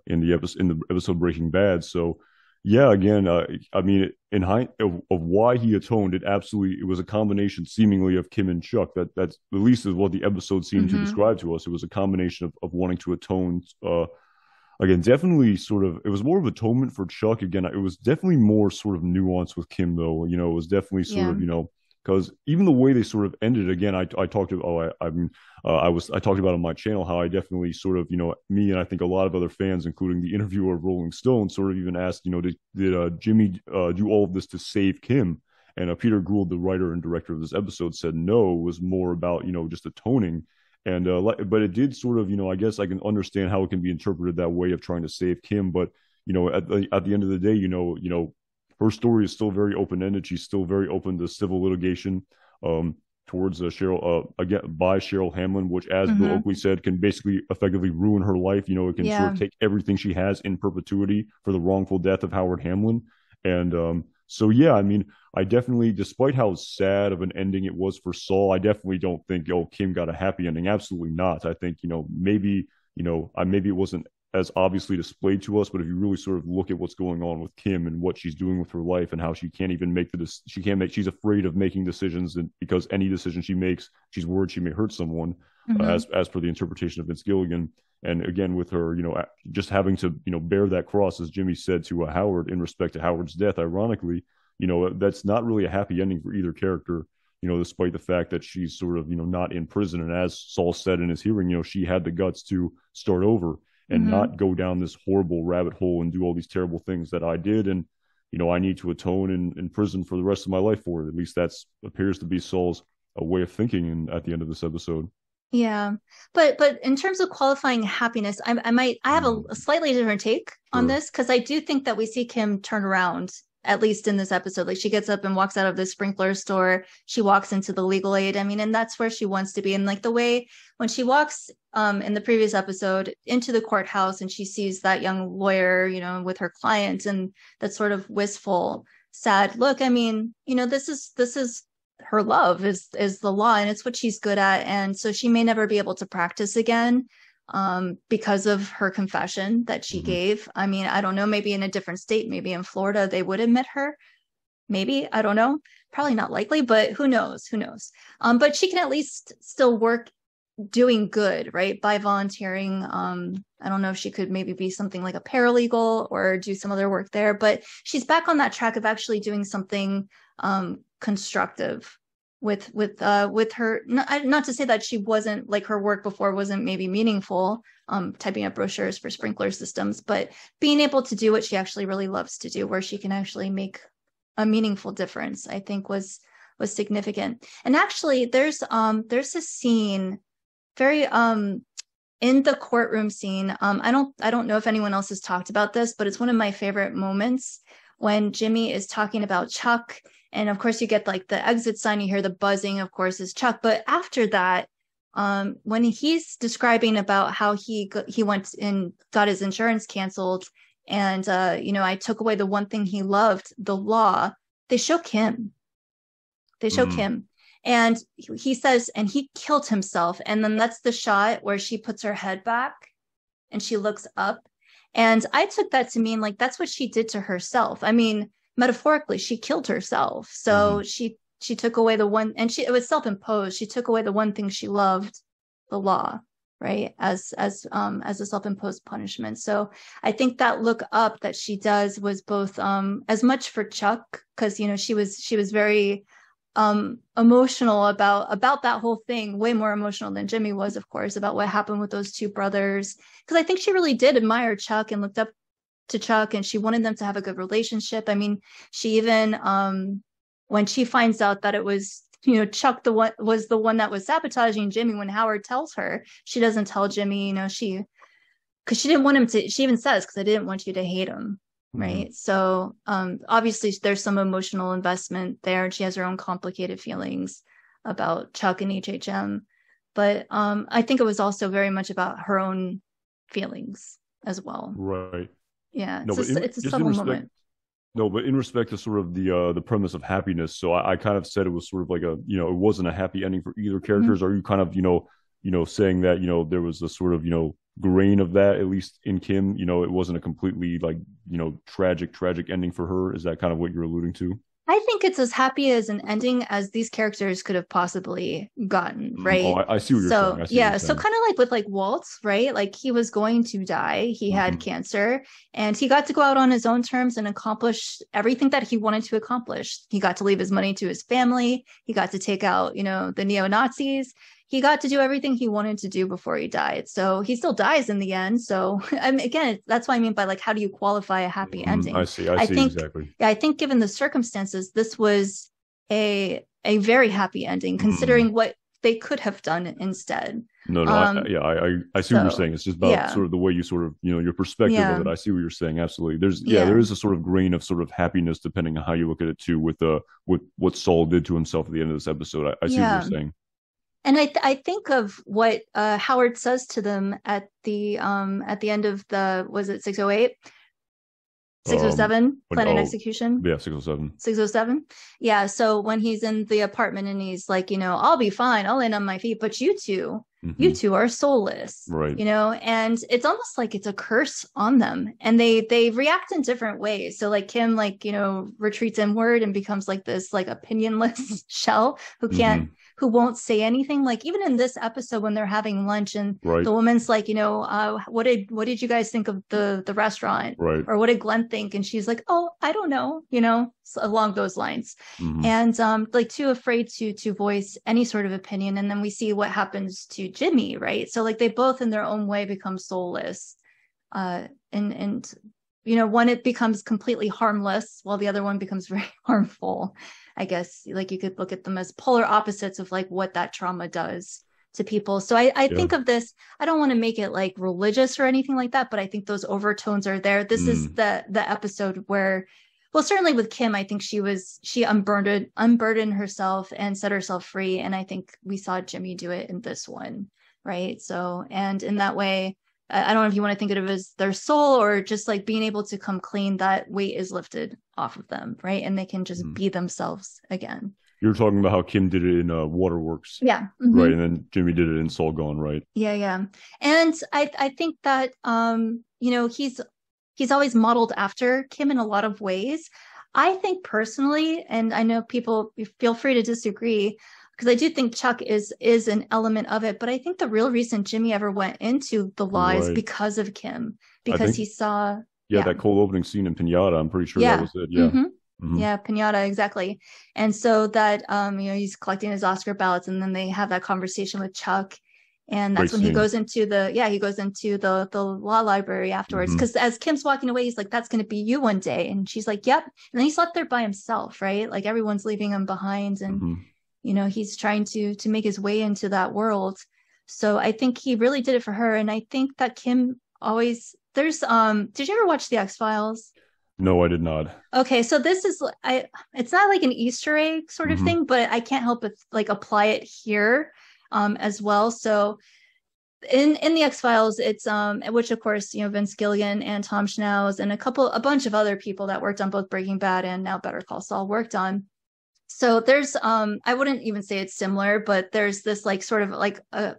episode Breaking Bad. So, yeah, again, I mean, of why he atoned, it was a combination seemingly of Kim and Chuck. That's at least is what the episode seemed to Mm-hmm. describe to us. It was a combination of wanting to atone. Again, definitely sort of, it was more of atonement for Chuck. Again, it was definitely more sort of nuance with Kim, though. It was definitely sort Yeah. of, because even the way they sort of ended, again, I talked to, oh, I talked about on my channel how I definitely sort of, me and I think a lot of other fans, including the interviewer of Rolling Stone, sort of even asked, did Jimmy do all of this to save Kim? And Peter Gould, the writer and director of this episode, said no, it was more about, just atoning. And but it did sort of, I guess I can understand how it can be interpreted that way of trying to save Kim. But at the end of the day, her story is still very open ended. She's still very open to civil litigation towards Cheryl again by Cheryl Hamlin, which, as Bill Mm-hmm. Oakley said, can basically effectively ruin her life. It can sort Yeah. of take everything she has in perpetuity for the wrongful death of Howard Hamlin. And so yeah, I mean, I definitely, despite how sad of an ending it was for Saul, I definitely don't think, Kim got a happy ending. Absolutely not. I think, maybe, maybe it wasn't as obviously displayed to us, but if you really sort of look at what's going on with Kim and what she's doing with her life and how she can't even she's afraid of making decisions, and because any decision she makes, she's worried she may hurt someone, Mm-hmm. as per the interpretation of Vince Gilligan. And again, with her, just having to, bear that cross, as Jimmy said to Howard in respect to Howard's death, ironically, that's not really a happy ending for either character, despite the fact that she's sort of, not in prison. And as Saul said in his hearing, she had the guts to start over and Mm-hmm. not go down this horrible rabbit hole and do all these terrible things that I did. And, I need to atone in prison for the rest of my life for it. At least that's appears to be Saul's way of thinking at the end of this episode. Yeah, but in terms of qualifying happiness, I have a slightly different take on Sure. this, because I do think that we see Kim turn around, at least in this episode. Like, she gets up and walks out of the sprinkler store, she walks into the legal aid. I mean, and that's where she wants to be. And like the way when she walks in the previous episode into the courthouse and she sees that young lawyer, with her client, and that sort of wistful, sad look. I mean, this is her love is the law, and it's what she's good at, and so she may never be able to practice again because of her confession that she Mm-hmm. gave. I mean, I don't know, maybe in a different state, maybe in Florida, they would admit her, maybe, I don't know, probably not likely, but who knows. But she can at least still work doing good, right, by volunteering. I don't know if she could maybe be something like a paralegal or do some other work there, but she's back on that track of actually doing something constructive with her. Not to say that she wasn't, like, her work before wasn't maybe meaningful, typing up brochures for sprinkler systems, but being able to do what she actually really loves to do, where she can actually make a meaningful difference, I think was significant. And actually, there's a scene very in the courtroom scene. I don't know if anyone else has talked about this, but it's one of my favorite moments when Jimmy is talking about Chuck. And of course, you get like the exit sign, you hear the buzzing, of course, is Chuck. But after that, when he's describing about how he went and got his insurance canceled, and I took away the one thing he loved, the law. They show Kim. They show Mm-hmm. Kim. And he says, and he killed himself. And then that's the shot where she puts her head back and she looks up. And I took that to mean, like, that's what she did to herself. I mean, metaphorically, she killed herself. Mm-hmm. So she took away the one, and it was self-imposed. She took away the one thing she loved, the law, right? As a self-imposed punishment. So I think that look up that she does was both as much for Chuck, because she was very emotional about that whole thing, way more emotional than Jimmy was, of course, about what happened with those two brothers, because I think she really did admire Chuck and looked up to Chuck, and she wanted them to have a good relationship. I mean, she even when she finds out that it was Chuck was the one that was sabotaging Jimmy. When Howard tells her, she doesn't tell Jimmy, because she didn't want him to. She even says, because I didn't want you to hate him. Right. Mm-hmm. So obviously there's some emotional investment there, and she has her own complicated feelings about Chuck and HHM. But I think it was also very much about her own feelings as well. Right. Yeah. No, It's a subtle moment. No, but in respect to sort of the premise of happiness, so I kind of said it was sort of like it wasn't a happy ending for either characters. Mm-hmm. Are you kind of saying that there was a sort of grain of that, at least in Kim? It wasn't a completely like tragic ending for her. Is that kind of what you're alluding to? I think it's as happy as an ending as these characters could have possibly gotten, right? Oh, I see what you're saying. Yeah, so kind of like with like Walt, right? Like he was going to die. He had cancer, and he got to go out on his own terms and accomplish everything that he wanted to accomplish. He got to leave his money to his family. He got to take out, the neo-Nazis. He got to do everything he wanted to do before he died. So he still dies in the end. So again, that's what I mean by like, how do you qualify a happy ending? I see exactly. Yeah, I think given the circumstances, this was a very happy ending, considering what they could have done instead. No, I see what you're saying. It's just about sort of the way you sort of, your perspective of it. I see what you're saying. Absolutely. There is a sort of grain of sort of happiness depending on how you look at it too, with what Saul did to himself at the end of this episode. I see what you're saying. And I think of what Howard says to them at the end of was it 608? 607 plan and execution. Yeah, 607. 607. Yeah. So when he's in the apartment and he's like, I'll be fine. I'll land on my feet. But you two are soulless. Right. And it's almost like it's a curse on them. And they react in different ways. So like Kim, retreats inward and becomes like this like opinionless shell who won't say anything. Like even in this episode when they're having lunch and the woman's like, what did you guys think of the restaurant? Right. Or what did Glenn think? And she's like, oh, I don't know, along those lines. And too afraid to voice any sort of opinion. And then we see what happens to Jimmy, right? So like they both in their own way become soulless. And one, it becomes completely harmless while the other one becomes very harmful. I guess like you could look at them as polar opposites of like what that trauma does to people. So I think of this, I don't want to make it like religious or anything like that, but I think those overtones are there. This is the episode where, well, certainly with Kim, I think she unburdened herself and set herself free. And I think we saw Jimmy do it in this one. Right. So, and in that way, I don't know if you want to think of it as their soul or just like being able to come clean, that weight is lifted off of them, right? And they can just be themselves again. You're talking about how Kim did it in Waterworks. Yeah. Right. And then Jimmy did it in Saul Gone, right? Yeah. And I think that, he's always modeled after Kim in a lot of ways. I think personally, and I know people feel free to disagree, because I do think Chuck is an element of it, but I think the real reason Jimmy ever went into the law is because of Kim, because he saw that cold opening scene in Pinata. I'm pretty sure that was it. Yeah, Pinata, exactly. And so that he's collecting his Oscar ballots, and then they have that conversation with Chuck, and that's when he goes into the law library afterwards, because as Kim's walking away, he's like, that's going to be you one day, and she's like, yep. And then he's left there by himself, right? Like everyone's leaving him behind, and he's trying to make his way into that world. So I think he really did it for her. And I think that Kim always, did you ever watch the X-Files? No, I did not. Okay. So this is, it's not like an Easter egg sort of thing, but I can't help but like apply it here as well. So in the X-Files, it's which of course, Vince Gilligan and Tom Schnauz and a bunch of other people that worked on both Breaking Bad and now Better Call Saul worked on. So there's I wouldn't even say it's similar, but there's this like sort of like a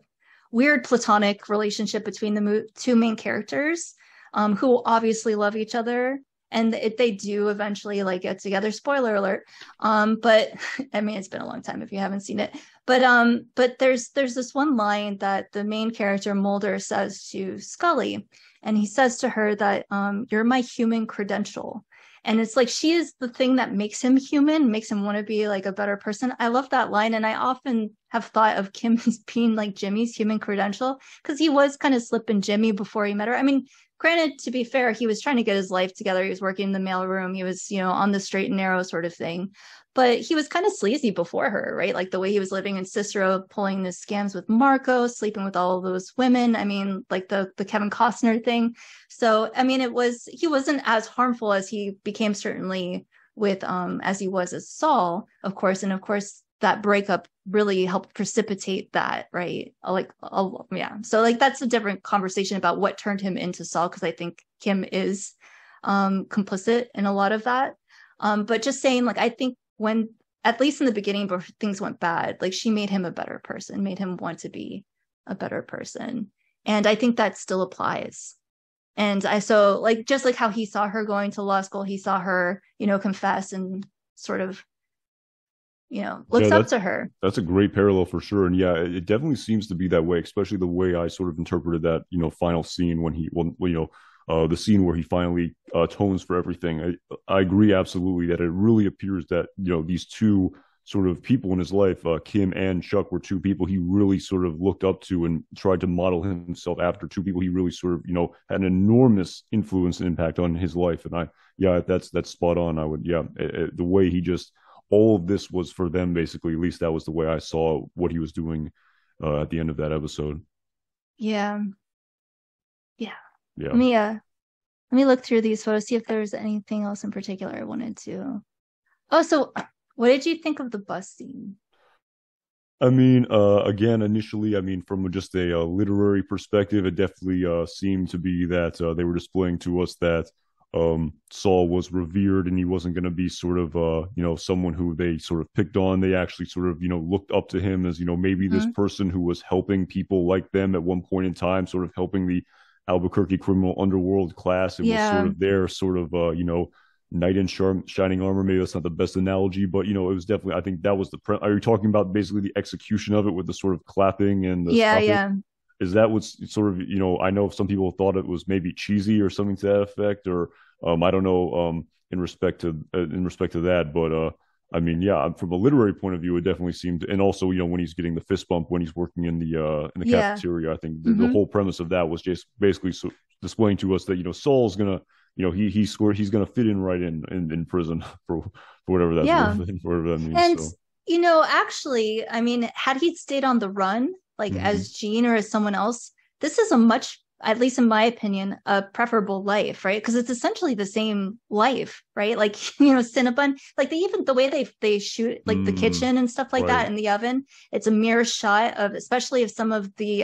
weird platonic relationship between the two main characters who obviously love each other, and they do eventually like get together. Spoiler alert. But I mean, it's been a long time if you haven't seen it. But there's this one line that the main character Mulder says to Scully, and he says to her that you're my human credential. And it's like she is the thing that makes him human, makes him want to be like a better person. I love that line. And I often have thought of Kim as being like Jimmy's human credential, because he was kind of slipping Jimmy before he met her. I mean, granted, to be fair, he was trying to get his life together. He was working in the mailroom. He was, on the straight and narrow sort of thing. But he was kind of sleazy before her, right? Like the way he was living in Cicero, pulling the scams with Marco, sleeping with all of those women. I mean, like the Kevin Costner thing. So, I mean, he wasn't as harmful as he became, certainly with as he was as Saul, of course. And of course, that breakup really helped precipitate that, right? Yeah. So like that's a different conversation about what turned him into Saul, because I think Kim is complicit in a lot of that. But just saying, like, I think when, at least in the beginning, before things went bad, like she made him a better person, made him want to be a better person. And I think that still applies. And so like, just like how he saw her going to law school, he saw her, confess and sort of, looks up to her. That's a great parallel for sure. And yeah, it definitely seems to be that way, especially the way I sort of interpreted that, final scene when the scene where he finally atones for everything. I agree absolutely that it really appears that, these two sort of people in his life, Kim and Chuck, were two people he really sort of looked up to and tried to model himself after, two people he really sort of, had an enormous influence and impact on his life. And that's spot on. The way he just, all of this was for them, basically. At least that was the way I saw what he was doing at the end of that episode. Yeah. Let me look through these photos, see if there's anything else in particular I wanted to. Oh, so what did you think of the bus scene? I mean, again, initially, from just a literary perspective, it definitely seemed to be that they were displaying to us that Saul was revered and he wasn't going to be sort of, someone who they sort of picked on. They actually sort of, looked up to him as, maybe this person who was helping people like them at one point in time, sort of helping the Albuquerque criminal underworld class. It was sort of their sort of, knight in shining armor. Maybe that's not the best analogy, but, it was definitely, I think that was are you talking about basically the execution of it with the sort of clapping and the stopping? Is that what's sort of, I know some people thought it was maybe cheesy or something to that effect, or I don't know, in respect to that, but from a literary point of view, it definitely seemed, and also, when he's getting the fist bump when he's working in the cafeteria, I think the whole premise of that was just basically displaying to us that, Saul's gonna, he's gonna fit in right in prison for whatever that's whatever that means. And actually, had he stayed on the run, like as Gene or as someone else, this is a much, at least in my opinion, a preferable life, right? Because it's essentially the same life, right? Like, Cinnabon, like the way they shoot like the kitchen and stuff like that in the oven, it's a mirror shot of, especially of some of the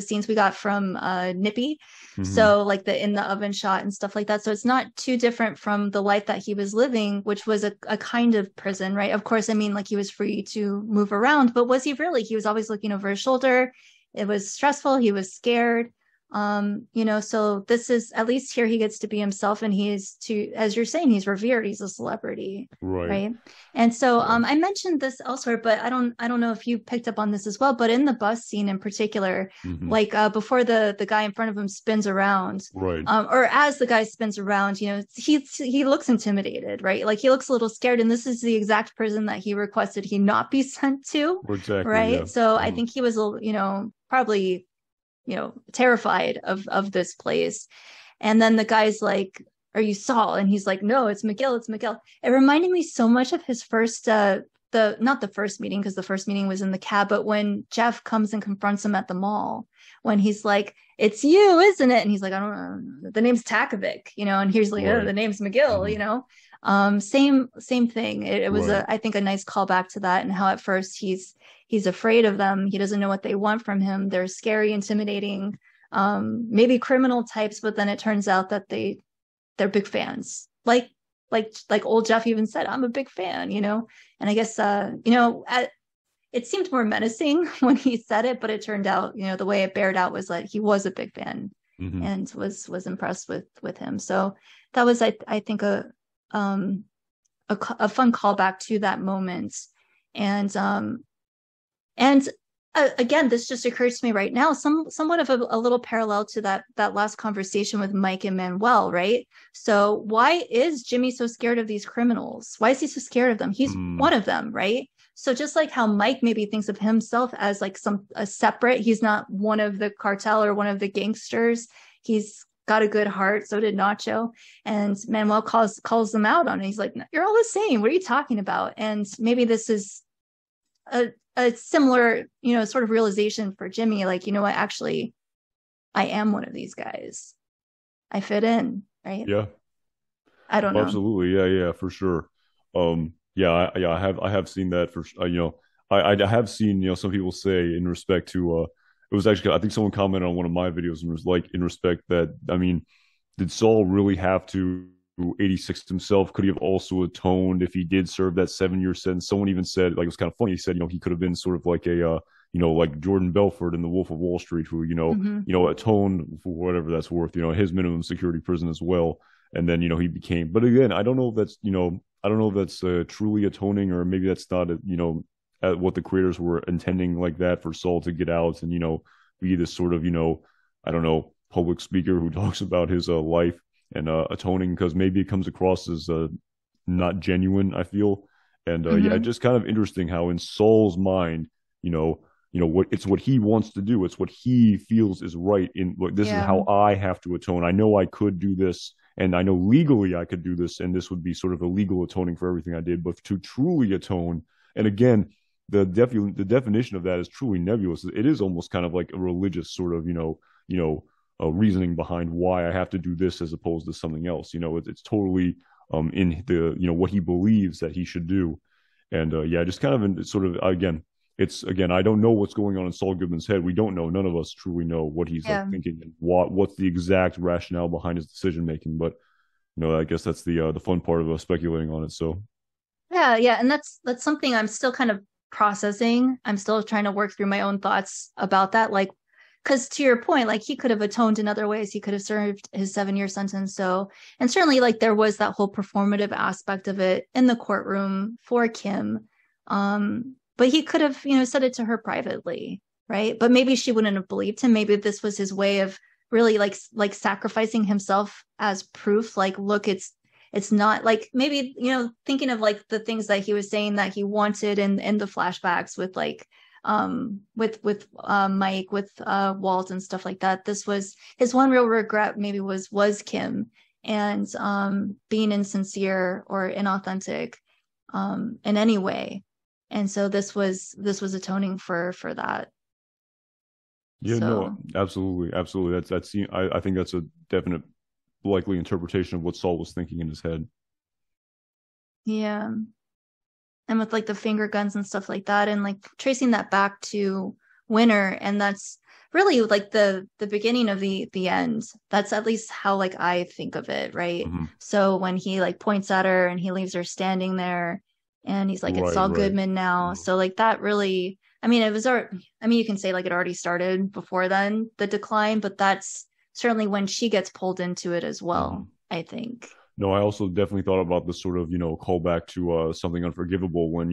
scenes we got from Nippy. So like the in the oven shot and stuff like that. So it's not too different from the life that he was living, which was a kind of prison, right? Of course, like he was free to move around, but was he really? He was always looking over his shoulder. It was stressful. He was scared. So this is, at least here he gets to be himself, and as you're saying, he's revered, he's a celebrity, right? And so I mentioned this elsewhere, but I don't know if you picked up on this as well, but in the bus scene in particular, like before the guy in front of him spins around, or as the guy spins around, he looks intimidated, right? Like he looks a little scared, and this is the exact prison that he requested he not be sent to, right? So I think he was probably terrified of this place. And then the guy's like, "Are you Saul?" And he's like, "No, it's McGill, it's McGill." It reminded me so much of his first not the first meeting, because the first meeting was in the cab, but when Jeff comes and confronts him at the mall, when he's like, "It's you, isn't it?" And he's like, "I don't know, the name's Takovic," and he's like, "Oh, the name's McGill," same thing. It was I think a nice callback to that, and how at first he's afraid of them. He doesn't know what they want from him. They're scary, intimidating, maybe criminal types, but then it turns out that they're big fans. Like old Jeff even said, "I'm a big fan," and I guess, it seemed more menacing when he said it, but it turned out, the way it bared out was that he was a big fan and was impressed with him. So that was, I think, a fun callback to that moment. And again, this just occurs to me right now, somewhat of a little parallel to that last conversation with Mike and Manuel, right? So why is Jimmy so scared of these criminals? Why is he so scared of them? He's one of them, right? So just like how Mike maybe thinks of himself as like a separate, he's not one of the cartel or one of the gangsters. He's got a good heart. So did Nacho. And Manuel calls them out on it. He's like, you're all the same. What are you talking about? And maybe this is a similar, sort of realization for Jimmy. Like, you know what? Actually, I am one of these guys. I fit in, right? Yeah. I don't know. Absolutely. Yeah, for sure. Yeah, I have seen that for I have seen some people say in respect to it was actually I think someone commented on one of my videos and was like in respect that I mean, did Saul really have to 86 himself? Could he have also atoned if he did serve that 7-year sentence? Someone even said, like, it was kind of funny. He said, he could have been sort of like a like Jordan Belfort in The Wolf of Wall Street, who atoned for whatever that's worth, his minimum security prison as well. And then he became. But again, I don't know if that's truly atoning, or maybe that's not at what the creators were intending like that for Saul to get out and be this sort of I don't know, public speaker who talks about his life and atoning, because maybe it comes across as not genuine, I feel. And yeah, just kind of interesting how in Saul's mind, what he wants to do. It's what he feels is right. This is how I have to atone. I know I could do this, and I know legally I could do this, and this would be sort of a legal atoning for everything I did. But to truly atone, and again, the definition of that is truly nebulous. It is almost kind of like a religious sort of reasoning behind why I have to do this as opposed to something else. It's totally in the what he believes that he should do. And yeah, just kind of sort of again, I don't know what's going on in Saul Goodman's head. We don't know. None of us truly know what he's thinking and what's the exact rationale behind his decision making. But I guess that's the fun part of speculating on it. So yeah, and that's something I'm still kind of processing. I'm still trying to work through my own thoughts about that. Like, because to your point, like, he could have atoned in other ways. He could have served his 7-year sentence. So, and certainly, like, there was that whole performative aspect of it in the courtroom for Kim. But he could have, said it to her privately, right? But maybe she wouldn't have believed him. Maybe this was his way of really like sacrificing himself as proof. Like, look, it's not like, maybe, thinking of like the things that he was saying that he wanted in the flashbacks with like with Mike, with Walt and stuff like that. This was his one real regret, maybe was Kim, and being insincere or inauthentic in any way. And so this was atoning for that. Yeah, no, absolutely. I think that's a definite likely interpretation of what Saul was thinking in his head. Yeah. And with like the finger guns and stuff like that, and like tracing that back to Winter, and that's really like the beginning of the end. That's at least how like I think of it, right? So when he like points at her and he leaves her standing there, and he's like, it's Saul Goodman now. So like that really, I mean, you can say like it already started before then, the decline, but that's certainly when she gets pulled into it as well, I think. No, I also definitely thought about this sort of, callback to Something Unforgivable when,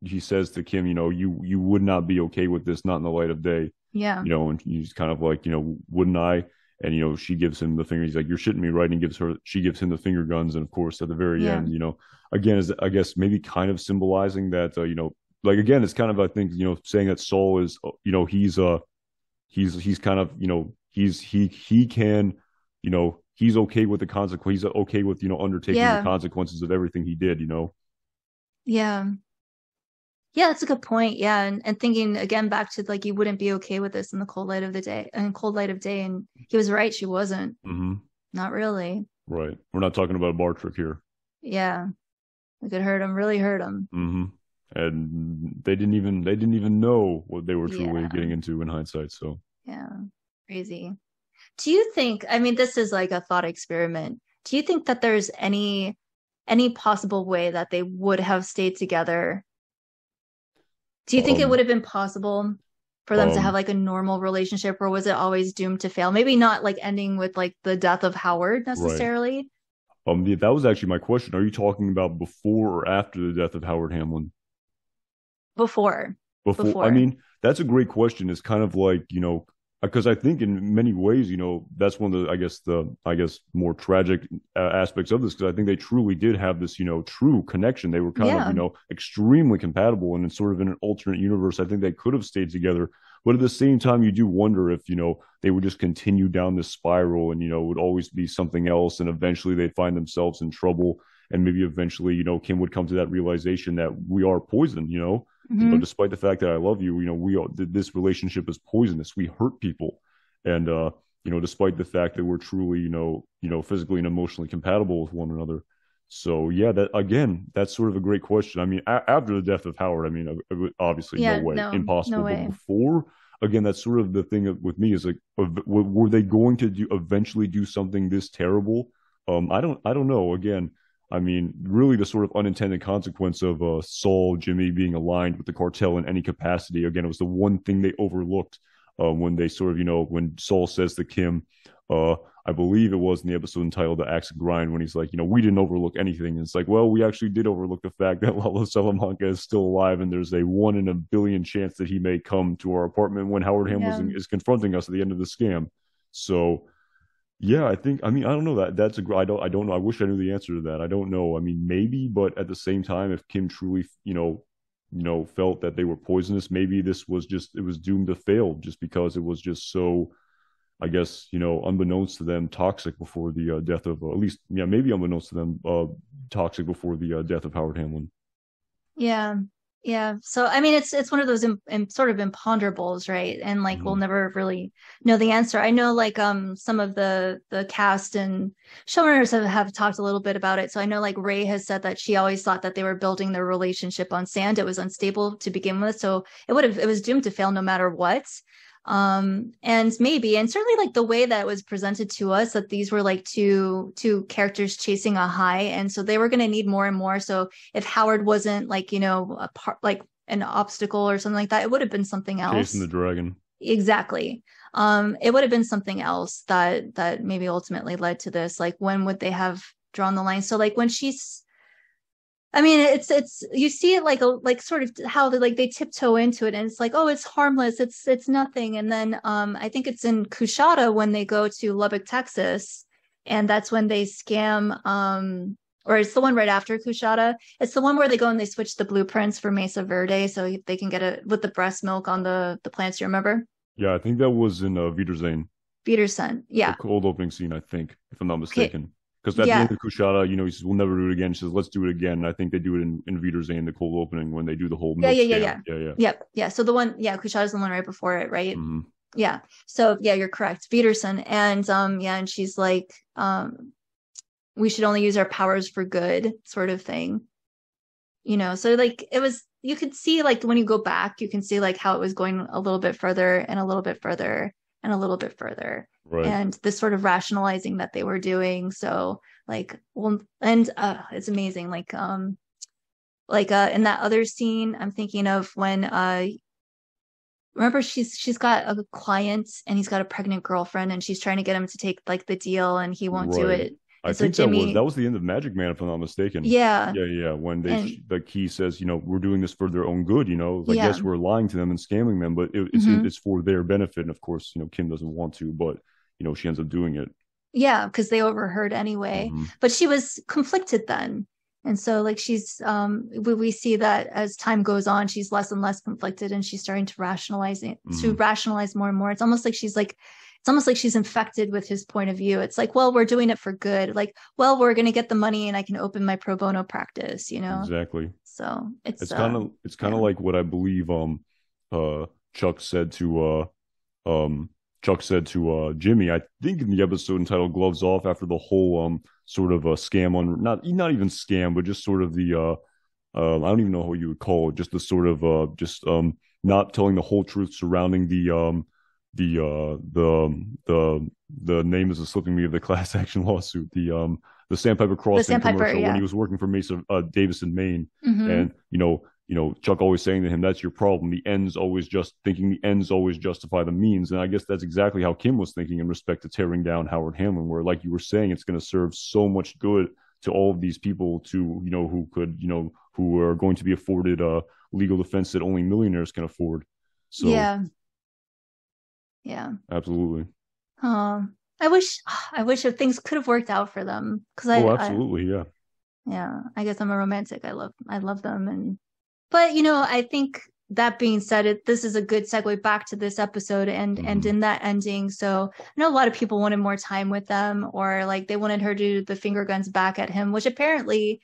he says to Kim, you would not be okay with this, not in the light of day. Yeah. And he's kind of like, wouldn't I? And, she gives him the finger. He's like, you're shitting me, right? And she gives him the finger guns. And of course, at the very end, again, is, I guess, maybe kind of symbolizing that, like, again, it's kind of, I think, saying that Saul is, he's kind of, he can, he's okay with the consequence. He's okay with, undertaking the consequences of everything he did, Yeah. Yeah, that's a good point. Yeah. And thinking again back to like, you wouldn't be okay with this in the cold light of day. And he was right. She wasn't. Not really. Right. We're not talking about a bar trick here. Yeah. It could hurt him, really hurt him. And they didn't even know what they were truly getting into in hindsight. So yeah. Crazy. Do you think, I mean, this is like a thought experiment. Do you think that there's any possible way that they would have stayed together? Do you think it would have been possible for them to have like a normal relationship, or was it always doomed to fail? Maybe not like ending with like the death of Howard necessarily. Right. That was actually my question. Are you talking about before or after the death of Howard Hamlin? Before. I mean, that's a great question. It's kind of like, because I think in many ways, that's one of the, I guess more tragic aspects of this, because I think they truly did have this, true connection. They were kind of, extremely compatible, and it's sort of in an alternate universe, I think they could have stayed together. But at the same time, you do wonder if, they would just continue down this spiral and, it would always be something else. And eventually they'd find themselves in trouble. And maybe eventually, Kim would come to that realization that we are poison, Hmm. despite the fact that I love you, this relationship is poisonous. We hurt people. And, despite the fact that we're truly, physically and emotionally compatible with one another. So yeah, that again, that's sort of a great question. I mean, after the death of Howard, I mean, obviously no Yeah, way, no impossible. But way. before, again, that's sort of the thing with me is like, were they going to eventually do something this terrible? I don't know. Again, I mean, really, the sort of unintended consequence of Saul, Jimmy being aligned with the cartel in any capacity. Again, it was the one thing they overlooked when they sort of, when Saul says to Kim, uh, I believe it was in the episode entitled "The Axe Grind" when he's like, we didn't overlook anything. And it's like, well, we actually did overlook the fact that Lalo Salamanca is still alive, and there's a 1 in a billion chance that he may come to our apartment when Howard Yeah. Hamlin is confronting us at the end of the scam. So yeah, I think. I mean, I don't know that. That's a. I don't know. I wish I knew the answer to that. I don't know. I mean, maybe, but at the same time, if Kim truly, felt that they were poisonous, maybe this was just it was doomed to fail, just because it was just so. I guess unbeknownst to them, toxic before the death of at least, yeah, maybe unbeknownst to them, toxic before the death of Howard Hamlin. Yeah. Yeah. So I mean it's one of those sort of imponderables, right? And like we'll Mhm. never really know the answer. I know like some of the cast and showrunners have talked a little bit about it. So I know like Ray has said that she always thought that they were building their relationship on sand. It was unstable to begin with. So it was doomed to fail no matter what. And maybe, and certainly like the way that it was presented to us, that these were like two characters chasing a high, and so they were going to need more and more. So if Howard wasn't like, a part, like an obstacle or something like that, it would have been something Chasing else. the dragon. Exactly. It would have been something else that maybe ultimately led to this. Like when would they have drawn the line? So like when she's I mean, it's you see it like like sort of how they tiptoe into it, and it's like, oh, it's harmless, it's nothing. And then I think it's in Cushata when they go to Lubbock, Texas, and that's when they scam or it's the one right after Cushata. It's the one where they go and they switch the blueprints for Mesa Verde so they can get it with the breast milk on the plants. You remember? Yeah, I think that was in Wiedersehen, Peterson. the Yeah. cold opening scene. I think, if I'm not Okay. mistaken. Because at the Yeah. end of Kushada, he says, "We'll never do it again." He says, "Let's do it again." And I think they do it in Wiedersehen, the cold opening, when they do the whole Yeah, milk yeah, yeah, scam. yeah. Yeah, yeah. Yep. Yeah. So the one, yeah, Kushada's the one right before it, right? Hmm. Yeah. So yeah, you're correct. Peterson. And yeah, and she's like, we should only use our powers for good, sort of thing. So like it was you could see like when you go back, you can see like how it was going a little bit further and a little bit further and a little bit further. Right. And this sort of rationalizing that they were doing. So like well and it's amazing. Like in that other scene, I'm thinking of when remember she's got a client and he's got a pregnant girlfriend and she's trying to get him to take like the deal and he won't do Right. it. I And so think that Jimmy, was the end of Magic Man, if I'm not mistaken. yeah, Yeah, yeah. When and the key says, we're doing this for their own good. Like, yeah, yes, we're lying to them and scamming them, but hmm, it's for their benefit. And of course, Kim doesn't want to, but she ends up doing it. yeah, because they overheard anyway. Hmm. But she was conflicted then. And so like she's we see that as time goes on, she's less and less conflicted and she's starting to Hmm. rationalize more and more. It's almost like she's infected with his point of view. It's like, well, we're doing it for good. Like, well, we're gonna get the money and I can open my pro bono practice. Exactly. So it's It's kind yeah. of like what I believe uh Chuck said to Chuck said to Jimmy, I think in the episode entitled Gloves Off, after the whole sort of a scam on not even scam, but just sort of the I don't even know what you would call it, just the sort of just not telling the whole truth surrounding the name is slipping me of the class action lawsuit, the Sandpiper The Crossing Sandpiper, commercial when yeah. he was working for Mesa Davis in Maine. Hmm. And Chuck always saying to him, "That's your problem. The ends always justify the means." And I guess that's exactly how Kim was thinking in respect to tearing down Howard Hamlin, where, like you were saying, it's going to serve so much good to all of these people to who are going to be afforded legal defense that only millionaires can afford. So Yeah, yeah. absolutely. I wish I wish if things could have worked out for them because Oh, I absolutely. Yeah. yeah, I guess I'm a romantic. I love them. And but I think that being said, this is a good segue back to this episode and in that ending. So I know a lot of people wanted more time with them, or like they wanted her to do the finger guns back at him, which apparently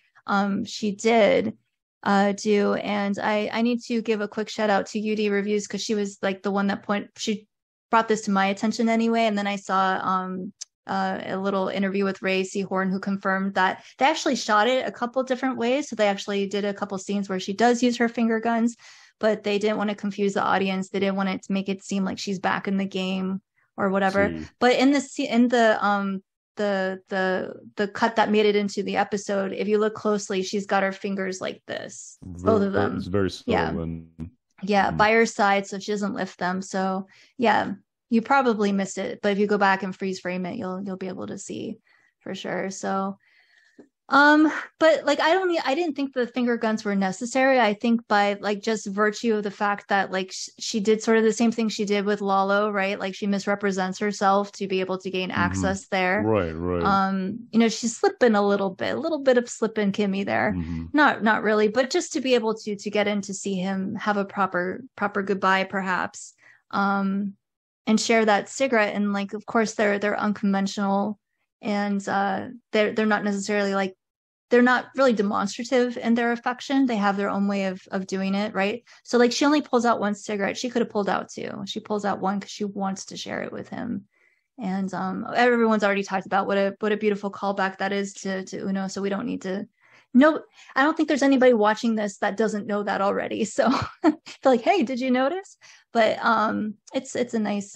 she did do. And I need to give a quick shout out to UD Reviews, because she was like the one that she brought this to my attention anyway. And then I saw a little interview with Ray Seahorn, who confirmed that they actually shot it a couple different ways. So they actually did a couple scenes where she does use her finger guns, but they didn't want to confuse the audience. They didn't want it to make it seem like she's back in the game or whatever. But in the cut that made it into the episode, if you look closely, she's got her fingers like this, both of them. It's very slow. Yeah, by her side, so she doesn't lift them. So yeah, you probably missed it, but if you go back and freeze frame it, you'll be able to see for sure. So, but like I didn't think the finger guns were necessary. I think by like just virtue of the fact that like she did sort of the same thing she did with Lalo, right? Like she misrepresents herself to be able to gain access there. Right. She's slipping a little bit of slipping Kimmy there. Not really, but just to be able to get in to see him have a proper goodbye, perhaps. And share that cigarette, and like of course they're unconventional, and they're not necessarily like, they're not really demonstrative in their affection. They have their own way of doing it, right? So like she only pulls out one cigarette. She could have pulled out two. She pulls out one because she wants to share it with him. And everyone's already talked about what a beautiful callback that is to Uno. So we don't need to know. I don't think there's anybody watching this that doesn't know that already. So they're like, hey, did you notice? But it's a nice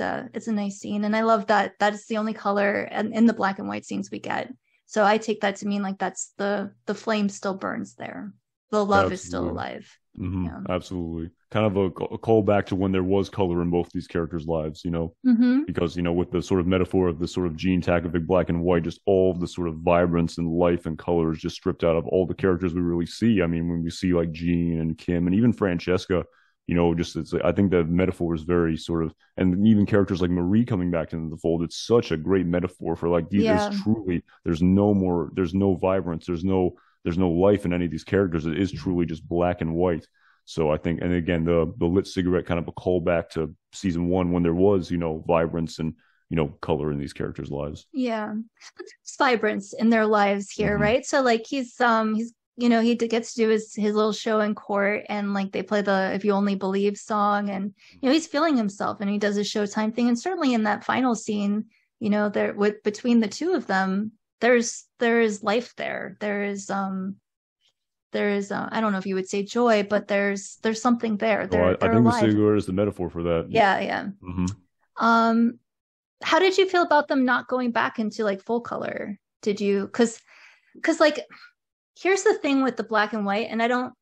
scene, and I love that is the only color in the black and white scenes we get. So I take that to mean like that's the flame still burns there. The love is still alive. Yeah. Absolutely. Kind of a callback to when there was color in both these characters' lives, because, with the sort of metaphor of the sort of Gene Takovic black and white, just all of the sort of vibrance and life and color is just stripped out of all the characters we really see. I mean, when we see like Gene and Kim and even Francesca, I think that metaphor is very sort of, and even characters like Marie coming back into the fold, it's such a great metaphor for like, there's no vibrance, there's no life in any of these characters. It is truly just black and white. So I think, and again, the lit cigarette kind of a callback to season 1 when there was, vibrance and, color in these characters' lives. Yeah. But there's vibrance in their lives here, right? So like he's he gets to do his little show in court, and like they play the "If You Only Believe" song, and he's feeling himself, and he does his Showtime thing. And certainly in that final scene, there between the two of them, there is life there. There is I don't know if you would say joy, but there's something there. I think alive. The cigarette is the metaphor for that. Yeah. How did you feel about them not going back into like full color? Did you? Because like. Here's the thing with the black and white, and I don't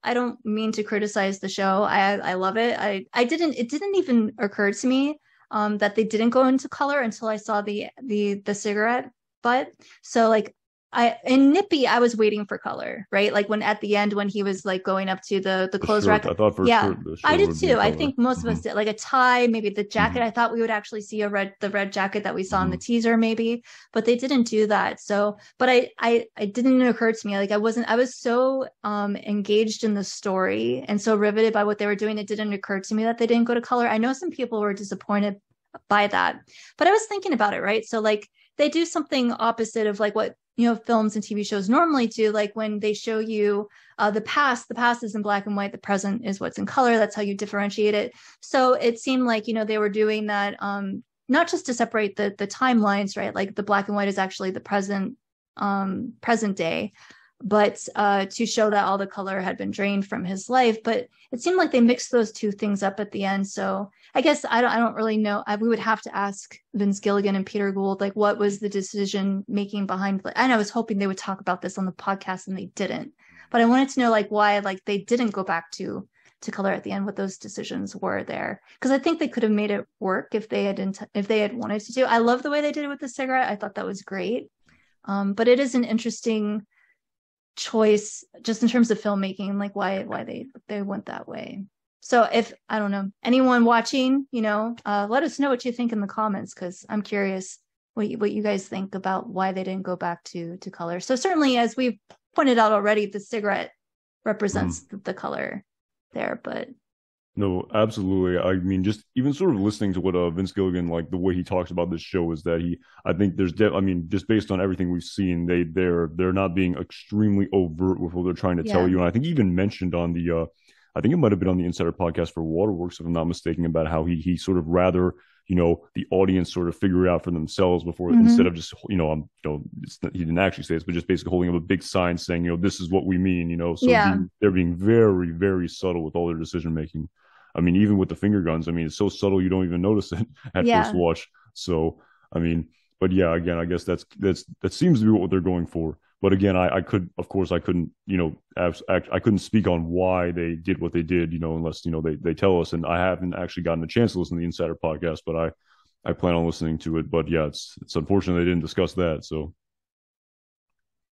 mean to criticize the show. I love it. It didn't even occur to me that they didn't go into color until I saw the cigarette butt. So like in Nippy, I was waiting for color, right? Like when at the end when he was like going up to the clothes rack. I thought I did too. I think most of us did. Like a tie, maybe the jacket. I thought we would actually see the red jacket that we saw in the teaser, maybe, but they didn't do that. So, but I didn't occur to me. Like I was so engaged in the story and so riveted by what they were doing. It didn't occur to me that they didn't go to color. I know some people were disappointed by that, but I was thinking about it, right? So like they do something opposite of like what films and TV shows normally do. Like when they show you the past is in black and white, the present is what's in color. That's how you differentiate it. So it seemed like they were doing that not just to separate the timelines, right? Like the black and white is actually the present day, but to show that all the color had been drained from his life. But it seemed like they mixed those two things up at the end. So I guess I don't really know. We would have to ask Vince Gilligan and Peter Gould, like, what was the decision making behind? And I was hoping they would talk about this on the podcast, and they didn't. But I wanted to know, like, why, like, they didn't go back to color at the end. What those decisions were there, because I think they could have made it work if they had wanted to do. I love the way they did it with the cigarette. I thought that was great. But it is an interesting choice just in terms of filmmaking, like why they went that way. So if, I don't know, anyone watching, let us know what you think in the comments, because I'm curious what you guys think about why they didn't go back to color. So certainly, as we've pointed out already, the cigarette represents the color there, but No, absolutely. I mean, just even sort of listening to what Vince Gilligan, like the way he talks about this show, is that I think I mean, just based on everything we've seen, they're not being extremely overt with what they're trying to tell Yeah. you. And I think he even mentioned on I think it might have been on the Insider podcast for Waterworks, if I'm not mistaken, about how he sort of rather, the audience sort of figure it out for themselves before, instead Hmm. of just, he didn't actually say this, but just basically holding up a big sign saying, this is what we mean, so Yeah. they're being very, very subtle with all their decision making. I mean, even with the finger guns, I mean, it's so subtle you don't even notice it at first Yeah. watch. So, I mean, but yeah, again, I guess that seems to be what they're going for. But again, of course, I couldn't, I couldn't speak on why they did what they did, unless they tell us. And I haven't actually gotten a chance to listen to the Insider podcast, but I plan on listening to it. But yeah, it's unfortunate they didn't discuss that. So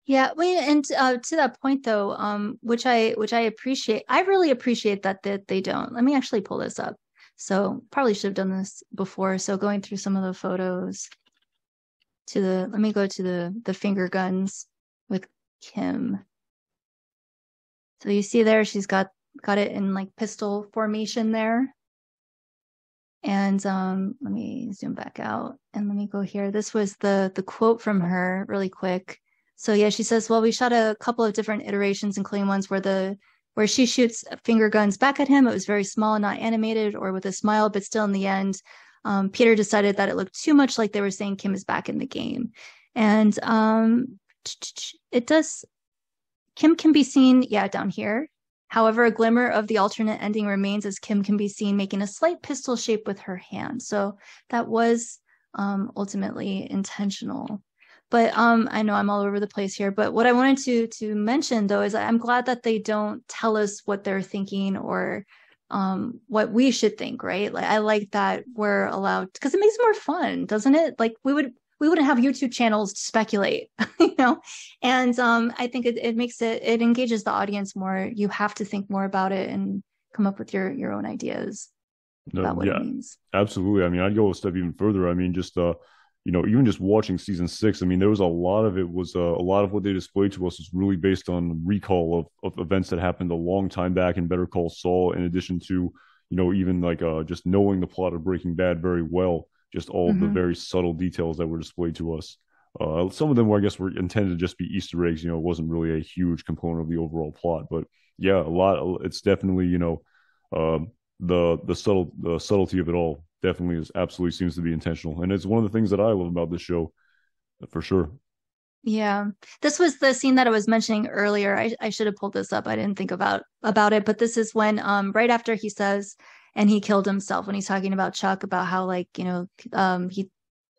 Yeah, well, and to that point though, which I appreciate, I really appreciate that they don't. Let me actually pull this up. So probably should have done this before. So going through some of the photos let me go to the finger guns with Kim. So you see there, she's got it in like pistol formation there. And let me zoom back out and let me go here. This was the quote from her really quick. So yeah, she says, well, we shot a couple of different iterations, including ones where she shoots finger guns back at him. It was very small and not animated or with a smile, but still in the end, Peter decided that it looked too much like they were saying Kim is back in the game. And it does, Kim can be seen, yeah, down here. However, a glimmer of the alternate ending remains as Kim can be seen making a slight pistol shape with her hand. So that was ultimately intentional. But I know I'm all over the place here. But what I wanted to mention though is I'm glad that they don't tell us what they're thinking or what we should think, right? Like I like that we're allowed because it makes it more fun, doesn't it? Like we wouldn't have YouTube channels to speculate, you know? And I think it makes it engages the audience more. You have to think more about it and come up with your own ideas no, about what it yeah, means. absolutely. I mean, I'd go a step even further. I mean, just even just watching season six, I mean, there was a lot of it was a lot of what they displayed to us was really based on recall of events that happened a long time back in Better Call Saul, in addition to, even like just knowing the plot of Breaking Bad very well, just all of the Mm-hmm. very subtle details that were displayed to us. Some of them were, I guess, were intended to just be Easter eggs. It wasn't really a huge component of the overall plot, but yeah, a lot. It's definitely, uh, the subtlety of it all definitely is absolutely seems to be intentional, and it's one of the things that I love about this show for sure. Yeah. This was the scene that I was mentioning earlier. I should have pulled this up. I didn't think about it, but this is when right after he says and he killed himself when he's talking about Chuck about how like, he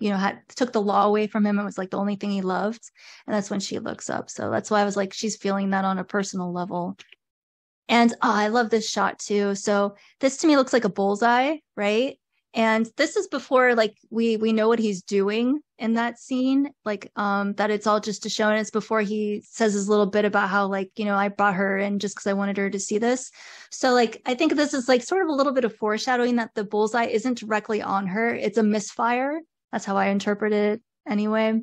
had took the law away from him. It was like the only thing he loved. And that's when she looks up. So that's why I was like she's feeling that on a personal level. And I love this shot too. So this to me looks like a bullseye, right? And this is before like we know what he's doing in that scene, like that it's all just to show. And it's before he says his little bit about how like I brought her in just because I wanted her to see this. So like I think this is like sort of a little bit of foreshadowing that the bullseye isn't directly on her; it's a misfire. That's how I interpret it anyway.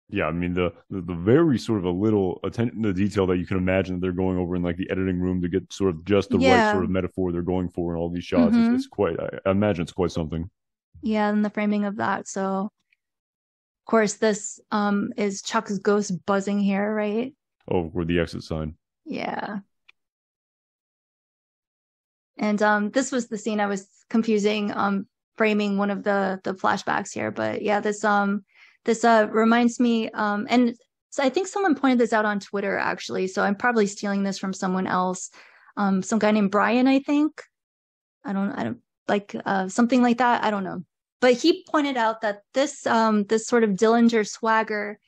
Yeah, I mean the very sort of a little attention to detail that you can imagine that they're going over in like the editing room to get sort of just the right sort Yeah. of metaphor they're going for in all these shots. It's, Mm-hmm. it's quite. I imagine it's quite something. Yeah, and the framing of that. So course, this is Chuck's ghost buzzing here, right? Oh, or the exit sign. Yeah. And this was the scene I was confusing framing one of the flashbacks here, but yeah, this reminds me and so I think someone pointed this out on Twitter actually, so I'm probably stealing this from someone else. Some guy named Brian, I think. I don't like something like that. I don't know. But he pointed out that this sort of Dillinger swagger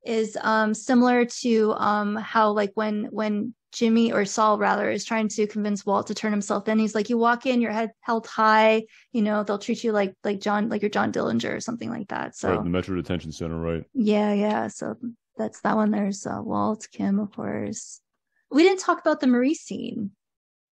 is similar to how like when Jimmy or Saul rather is trying to convince Walt to turn himself in. He's like, you walk in, your head held high, they'll treat you like John, like you're John Dillinger or something like that. Right, the So Metro Detention Center, right? yeah, yeah. So that's that one. There's Walt, Kim, of course. We didn't talk about the Marie scene.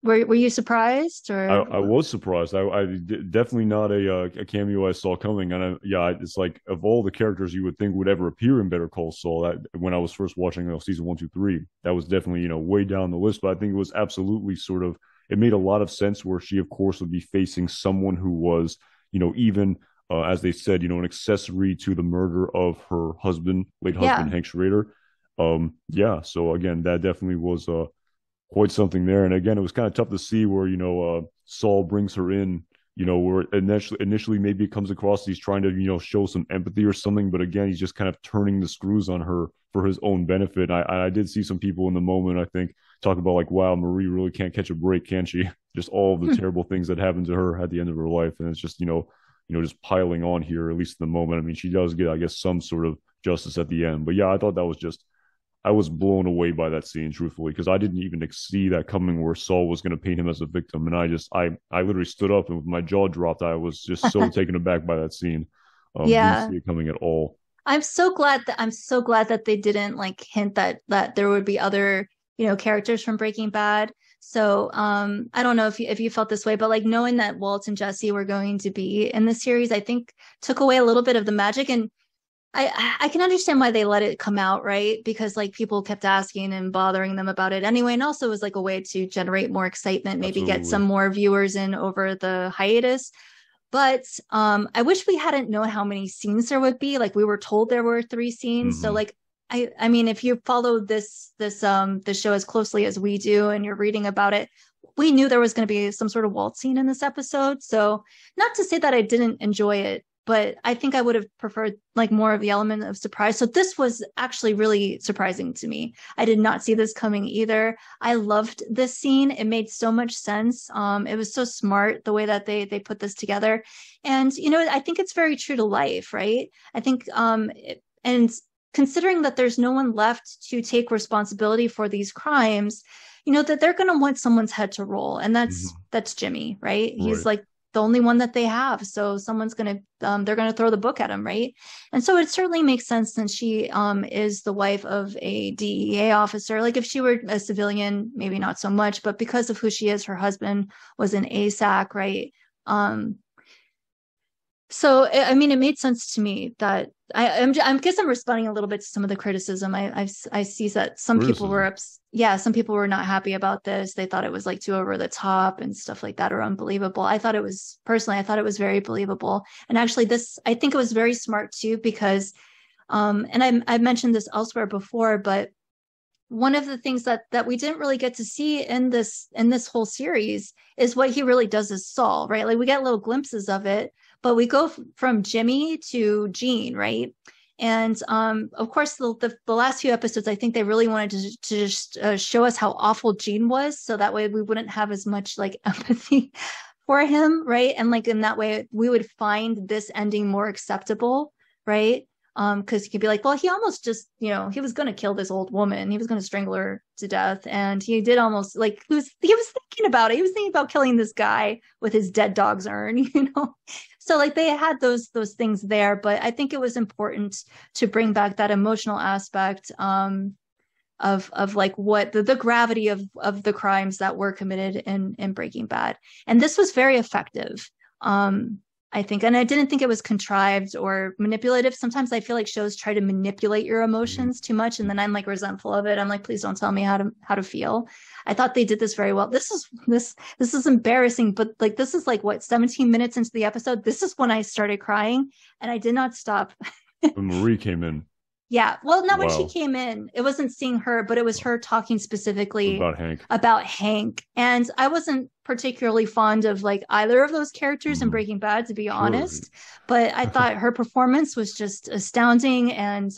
Were you surprised or I was surprised. Definitely not a cameo I saw coming, and it's like of all the characters you would think would ever appear in Better Call Saul. That when I was first watching season one, two, three, that was definitely way down the list. But I think it was absolutely sort of it made a lot of sense where she, of course, would be facing someone who was, even as they said, an accessory to the murder of her husband, late Yeah. husband, Hank Schrader. Yeah. So again, that definitely was quite something there. And again, it was kind of tough to see where, Saul brings her in, where initially maybe it comes across he's trying to, show some empathy or something. But again, he's just kind of turning the screws on her for his own benefit. I did see some people in the moment, I think, talk about like, wow, Marie really can't catch a break, can she? Just all of the terrible things that happened to her at the end of her life. And it's just, just piling on here, at least in the moment. I mean, she does get, I guess, some sort of justice at the end. But yeah, I thought that was just, I was blown away by that scene, truthfully, because I didn't even see that coming where Saul was going to paint him as a victim. And I literally stood up and with my jaw dropped. I was just so taken aback by that scene. Didn't Yeah. see it coming at all. I'm so glad that they didn't like hint that there would be other, characters from Breaking Bad. So I don't know if you felt this way, but like knowing that Walt and Jesse were going to be in the series, I think took away a little bit of the magic. And I can understand why they let it come out, right? Because like people kept asking and bothering them about it anyway. And also it was like a way to generate more excitement, maybe get some Absolutely. more viewers in over the hiatus. But I wish we hadn't known how many scenes there would be. Like we were told there were 3 scenes. So Hmm. like I mean, if you follow this show as closely as we do and you're reading about it, we knew there was going to be some sort of Walt scene in this episode. So not to say that I didn't enjoy it, but I think I would have preferred like more of the element of surprise. So this was actually really surprising to me. I did not see this coming either. I loved this scene. It made so much sense. It was so smart the way that they put this together. And I think it's very true to life, right? I think and considering that there's no one left to take responsibility for these crimes, that they're going to want someone's head to roll, and that's Hmm. that's Jimmy, right? He's Right. like the only one that they have, so someone's going to they're going to throw the book at him, right? And so it certainly makes sense since she is the wife of a DEA officer. Like if she were a civilian, maybe not so much, but because of who she is, her husband was an ASAC, right? um so I mean, it made sense to me that I guess I'm responding a little bit to some of the criticism. I see that some people Criticism. yeah, some people were not happy about this. They thought it was like too over the top and stuff like that, or unbelievable. I thought it was very believable. And actually, I think it was very smart too because, and I've mentioned this elsewhere before, but one of the things that we didn't really get to see in this whole series is what he really does as Saul, right? Like we get little glimpses of it, but we go from Jimmy to Gene, right? And of course, the last few episodes, I think they really wanted to just show us how awful Gene was, so that way we wouldn't have as much like empathy for him, right? And like in that way, we would find this ending more acceptable, right? Because you could be like, well, he almost just, he was going to kill this old woman. He was going to strangle her to death. And he did almost like, he was thinking about it. He was thinking about killing this guy with his dead dog's urn, So like they had those things there, but I think it was important to bring back that emotional aspect, of like what the gravity of the crimes that were committed in Breaking Bad. And this was very effective. I think, and I didn't think it was contrived or manipulative. Sometimes I feel like shows try to manipulate your Hmm. emotions too much, and then I'm like resentful of it. I'm like, please don't tell me how to feel. I thought they did this very well. This is embarrassing, but like this is like what 17 minutes into the episode. This is when I started crying, and I did not stop. When Marie came in, Yeah. Well, not when she wow, came in. It wasn't seeing her, but it was her talking specifically about Hank. about Hank. And I wasn't particularly fond of like either of those characters in Hmm. Breaking Bad, to be Sure. honest. But I thought her performance was just astounding. And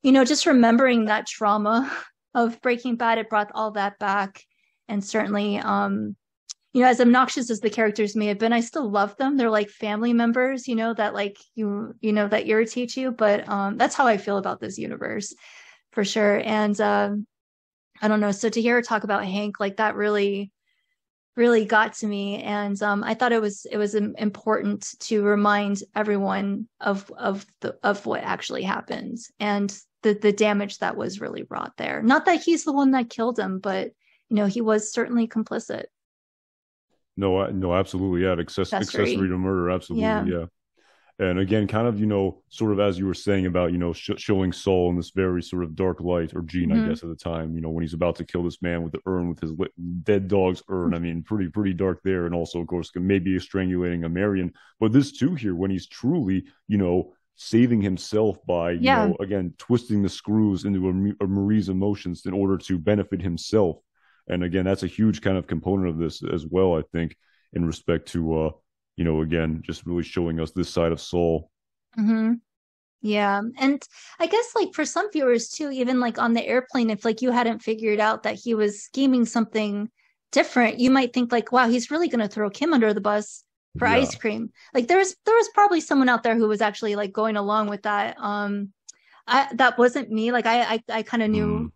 just remembering that trauma of Breaking Bad, it brought all that back. And certainly, as obnoxious as the characters may have been, I still love them. They're like family members, that like that irritate you. But that's how I feel about this universe for sure. And I don't know. So to hear her talk about Hank, like that really, really got to me. And I thought it was important to remind everyone of what actually happened and the damage that was really wrought there. Not that he's the one that killed him, but he was certainly complicit. No, no, absolutely, yeah. Accessory Accessory. to murder, absolutely, Yeah. yeah. And again, kind of, sort of as you were saying about, showing Saul in this very sort of dark light, or Gene, I Hmm. guess, at the time, when he's about to kill this man with the urn, with his dead dog's urn. I mean, pretty dark there. And also, of course, maybe strangulating a Marion. But this too here, when he's truly, saving himself by, Yeah. again, twisting the screws into a Marie's emotions in order to benefit himself. And again, that's a huge kind of component of this as well, I think, in respect to, again, just really showing us this side of Saul. Hmm. Yeah. And I guess like for some viewers too, even like on the airplane, if like you hadn't figured out that he was scheming something different, you might think like, wow, he's really going to throw Kim under the bus for Yeah. ice cream. Like there was probably someone out there who was actually like going along with that. That wasn't me. Like I kind of Mm, knew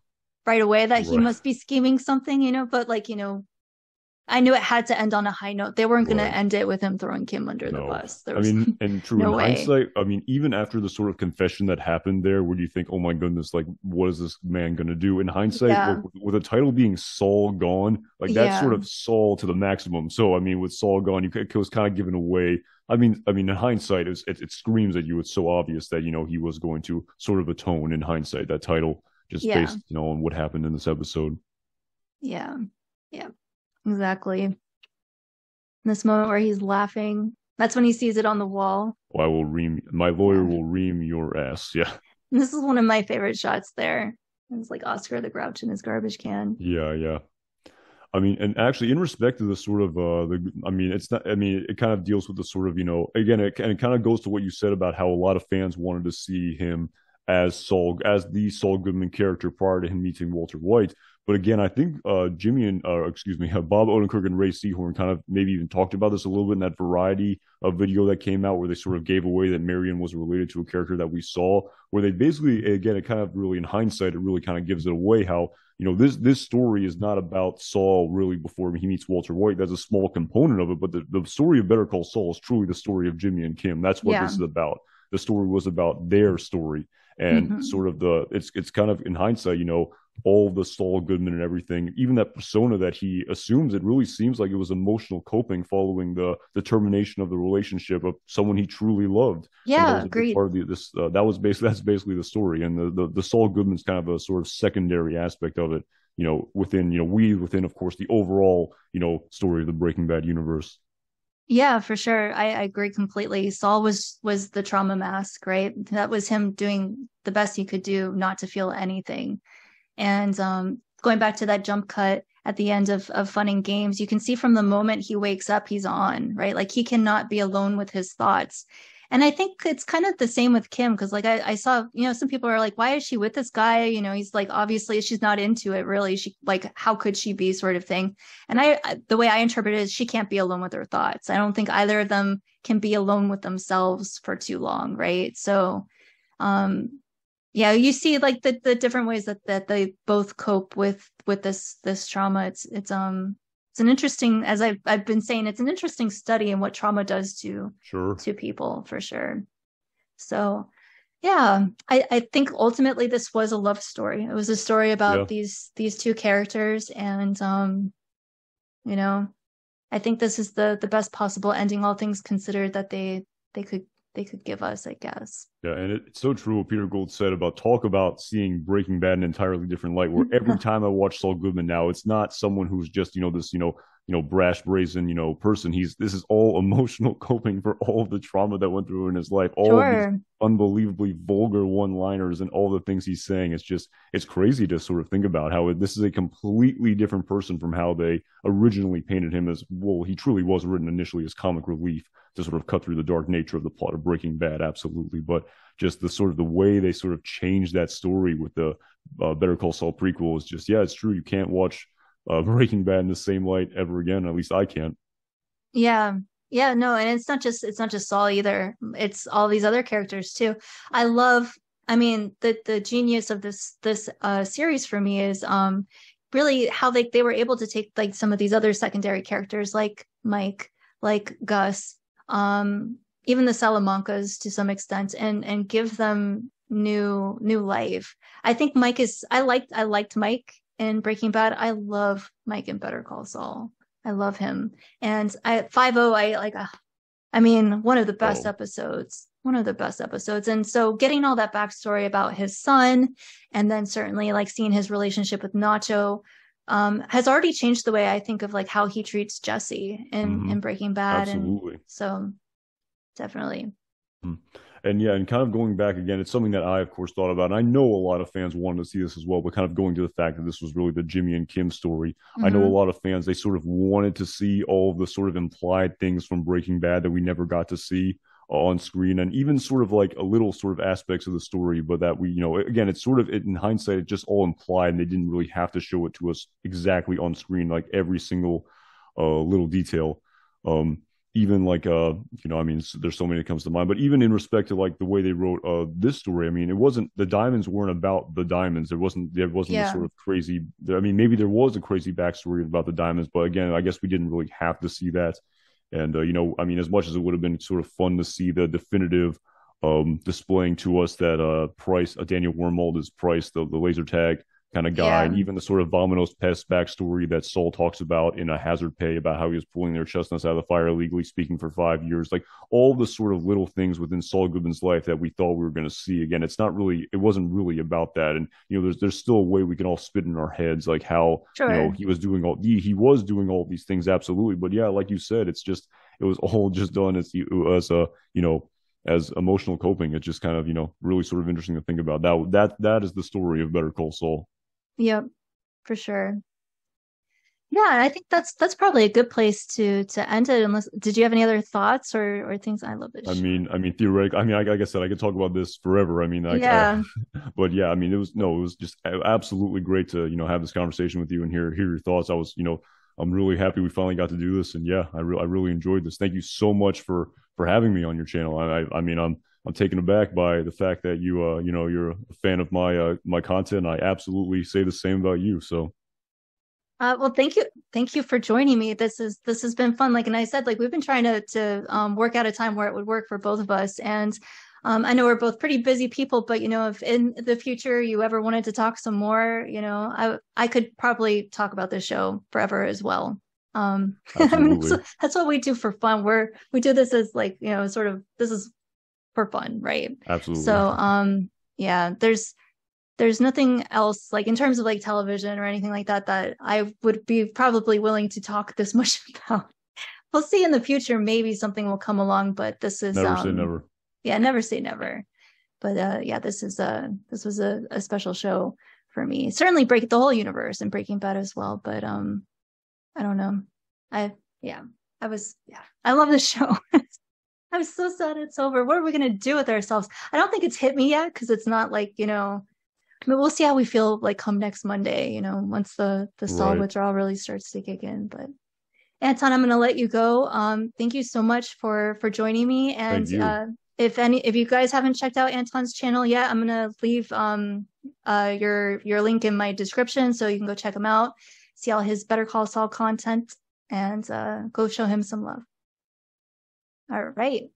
right away that he right. must be scheming something, but like, I knew it had to end on a high note. They weren't going to Right. end it with him throwing Kim under the No. bus. There I was mean, and true in no way. hindsight, I mean, even after the sort of confession that happened there, where do you think, oh my goodness, like, what is this man going to do? In hindsight, Yeah. look, with the title being Saul gone, like, that's Yeah. sort of Saul to the maximum. So, I mean, with Saul gone, it was kind of given away. In hindsight, it screams at you. It's so obvious that, he was going to sort of atone in hindsight, that title, just Yeah. based, on what happened in this episode. Yeah. Yeah. Exactly. This moment where he's laughing. That's when he sees it on the wall. Oh, my lawyer Yeah. will ream your ass. Yeah. And this is one of my favorite shots there. It's like Oscar the Grouch in his garbage can. Yeah, yeah. I mean, and actually, in respect to the sort of it's not. I mean, it kind of deals with the sort of, again, it kind of goes to what you said about how a lot of fans wanted to see him as Saul, as the Saul Goodman character prior to him meeting Walter White. But again, I think Jimmy and excuse me, Bob Odenkirk and Ray Seahorn kind of maybe even talked about this a little bit in that Variety video that came out, where they sort of gave away that Marion was related to a character that we saw. Where they basically, again, it kind of really, in hindsight, it really kind of gives it away how, this story is not about Saul really before he meets Walter White. That's a small component of it, but the story of Better Call Saul is truly the story of Jimmy and Kim. That's what Yeah. this is about. The story was about their story, and Hmm. sort of it's kind of in hindsight, all the Saul Goodman and everything, even that persona that he assumes, it really seems like it was emotional coping following the termination of the relationship of someone he truly loved. And that Yeah. was a big Agreed. part of that's basically the story. And the Saul Goodman's kind of a sort of secondary aspect of it, within, of course, the overall, story of the Breaking Bad universe. Yeah, for sure. I agree completely. Saul was the trauma mask, right? That was him doing the best he could do not to feel anything. And going back to that jump cut at the end of Fun and Games, you can see from the moment he wakes up, he's on, right? Like he cannot be alone with his thoughts. And I think it's kind of the same with Kim, because like I saw, some people are like, why is she with this guy? He's like, obviously she's not into it really. She like, how could she be, sort of thing. And the way I interpret it is she can't be alone with her thoughts. I don't think either of them can be alone with themselves for too long, right? So um yeah, you see like the different ways that they both cope with this trauma. It's an interesting, as I've been saying, it's an interesting study in what trauma does Sure. to people for sure. So yeah, I think ultimately this was a love story. It was a story about Yeah. these two characters, and you know, I think this is the best possible ending, all things considered, that they could they could give us, I guess. Yeah, and it's so true what Peter Gould said about talk about seeing Breaking Bad in an entirely different light. Where every time I watch Saul Goodman now, it's not someone who's just this brash, brazen person. This is all emotional coping for all of the trauma that went through in his life, all of these Sure. unbelievably vulgar one-liners and all the things he's saying. It's crazy to sort of think about how this is a completely different person from how they originally painted him as. Well, he truly was written initially as comic relief to sort of cut through the dark nature of the plot of Breaking Bad, absolutely. But just the sort of the way they sort of changed that story with the Better Call Saul prequel is just, yeah, it's true. You can't watch Breaking Bad in the same light ever again. At least I can't. Yeah. Yeah, no, and it's not just Saul either. It's all these other characters too. I love, I mean, the genius of this series for me is really how they were able to take like some of these other secondary characters like Mike, like Gus, even the Salamancas to some extent, and give them new life. I think Mike is I liked Mike in Breaking Bad. I love Mike in Better Call Saul. I love him. And I 50, I like I mean, one of the best Oh, episodes. the best episodes. And so getting all that backstory about his son, and then certainly like seeing his relationship with Nacho, has already changed the way I think of like how he treats Jesse in Breaking Bad. Absolutely. And so definitely. And yeah, and kind of going back again, it's something that I, of course, thought about. And I know a lot of fans wanted to see this as well, but kind of going to the fact that this was really the Jimmy and Kim story. I know a lot of fans, they sort of wanted to see all of the sort of implied things from Breaking Bad that we never got to see on screen, and even sort of like a little sort of aspects of the story, but that we, again, it's sort of, in hindsight, it just all implied, and they didn't really have to show it to us exactly on screen, like every single little detail. Even like I mean, there's so many that comes to mind, but even in respect to like the way they wrote this story, I mean, it wasn't, the diamonds weren't about the diamonds. There wasn't this sort of crazy, I mean, maybe there was a crazy backstory about the diamonds, but again, I guess we didn't really have to see that. And I mean, as much as it would have been sort of fun to see the definitive displaying to us that Price, Daniel Wormald is Price, the laser tag kind of guy, and even the sort of Vominos Pest backstory that Saul talks about in A Hazard Pay, about how he was pulling their chestnuts out of the fire illegally, speaking for 5 years, like all the sort of little things within Saul Goodman's life that we thought we were going to see. Again, it wasn't really about that. And there's still a way we can all spit in our heads like how he was doing all these things, absolutely, but yeah, like you said, it was all just done as as emotional coping. It's just kind of really sort of interesting to think about. That is the story of Better Call Saul. Yep, for sure. Yeah, I think that's probably a good place to end it. Unless, did you have any other thoughts or things? I love this. I mean, theoretically, I mean, like I said, I could talk about this forever. I mean, but yeah, I mean, it was just absolutely great to have this conversation with you and hear your thoughts. I'm really happy we finally got to do this, and yeah, I really enjoyed this. Thank you so much for having me on your channel. I mean, I'm taken aback by the fact that you're a fan of my content. I absolutely say the same about you. So, well, thank you for joining me. This has been fun. Like, and I said, like, we've been trying to work out a time where it would work for both of us. And I know we're both pretty busy people, but if in the future you ever wanted to talk some more, I could probably talk about this show forever as well. I mean, that's what we do for fun. We do this as like, sort of, this is for fun, right? Absolutely. So yeah, there's nothing else like in terms of like television or anything like that I would be probably willing to talk this much about. We'll see in the future, maybe something will come along, but this is never say never. Yeah, never say never. But yeah, this was a special show for me. Certainly break the whole universe and Breaking Bad as well, but I don't know. I love this show. I'm so sad it's over. What are we going to do with ourselves? I don't think it's hit me yet because it's not like, I mean, we'll see how we feel like come next Monday, once the Saul withdrawal really starts to kick in. But Anton, I'm going to let you go. Thank you so much for joining me. And if you guys haven't checked out Anton's channel yet, I'm going to leave your link in my description so you can go check him out, see all his Better Call Saul content, and go show him some love. All right.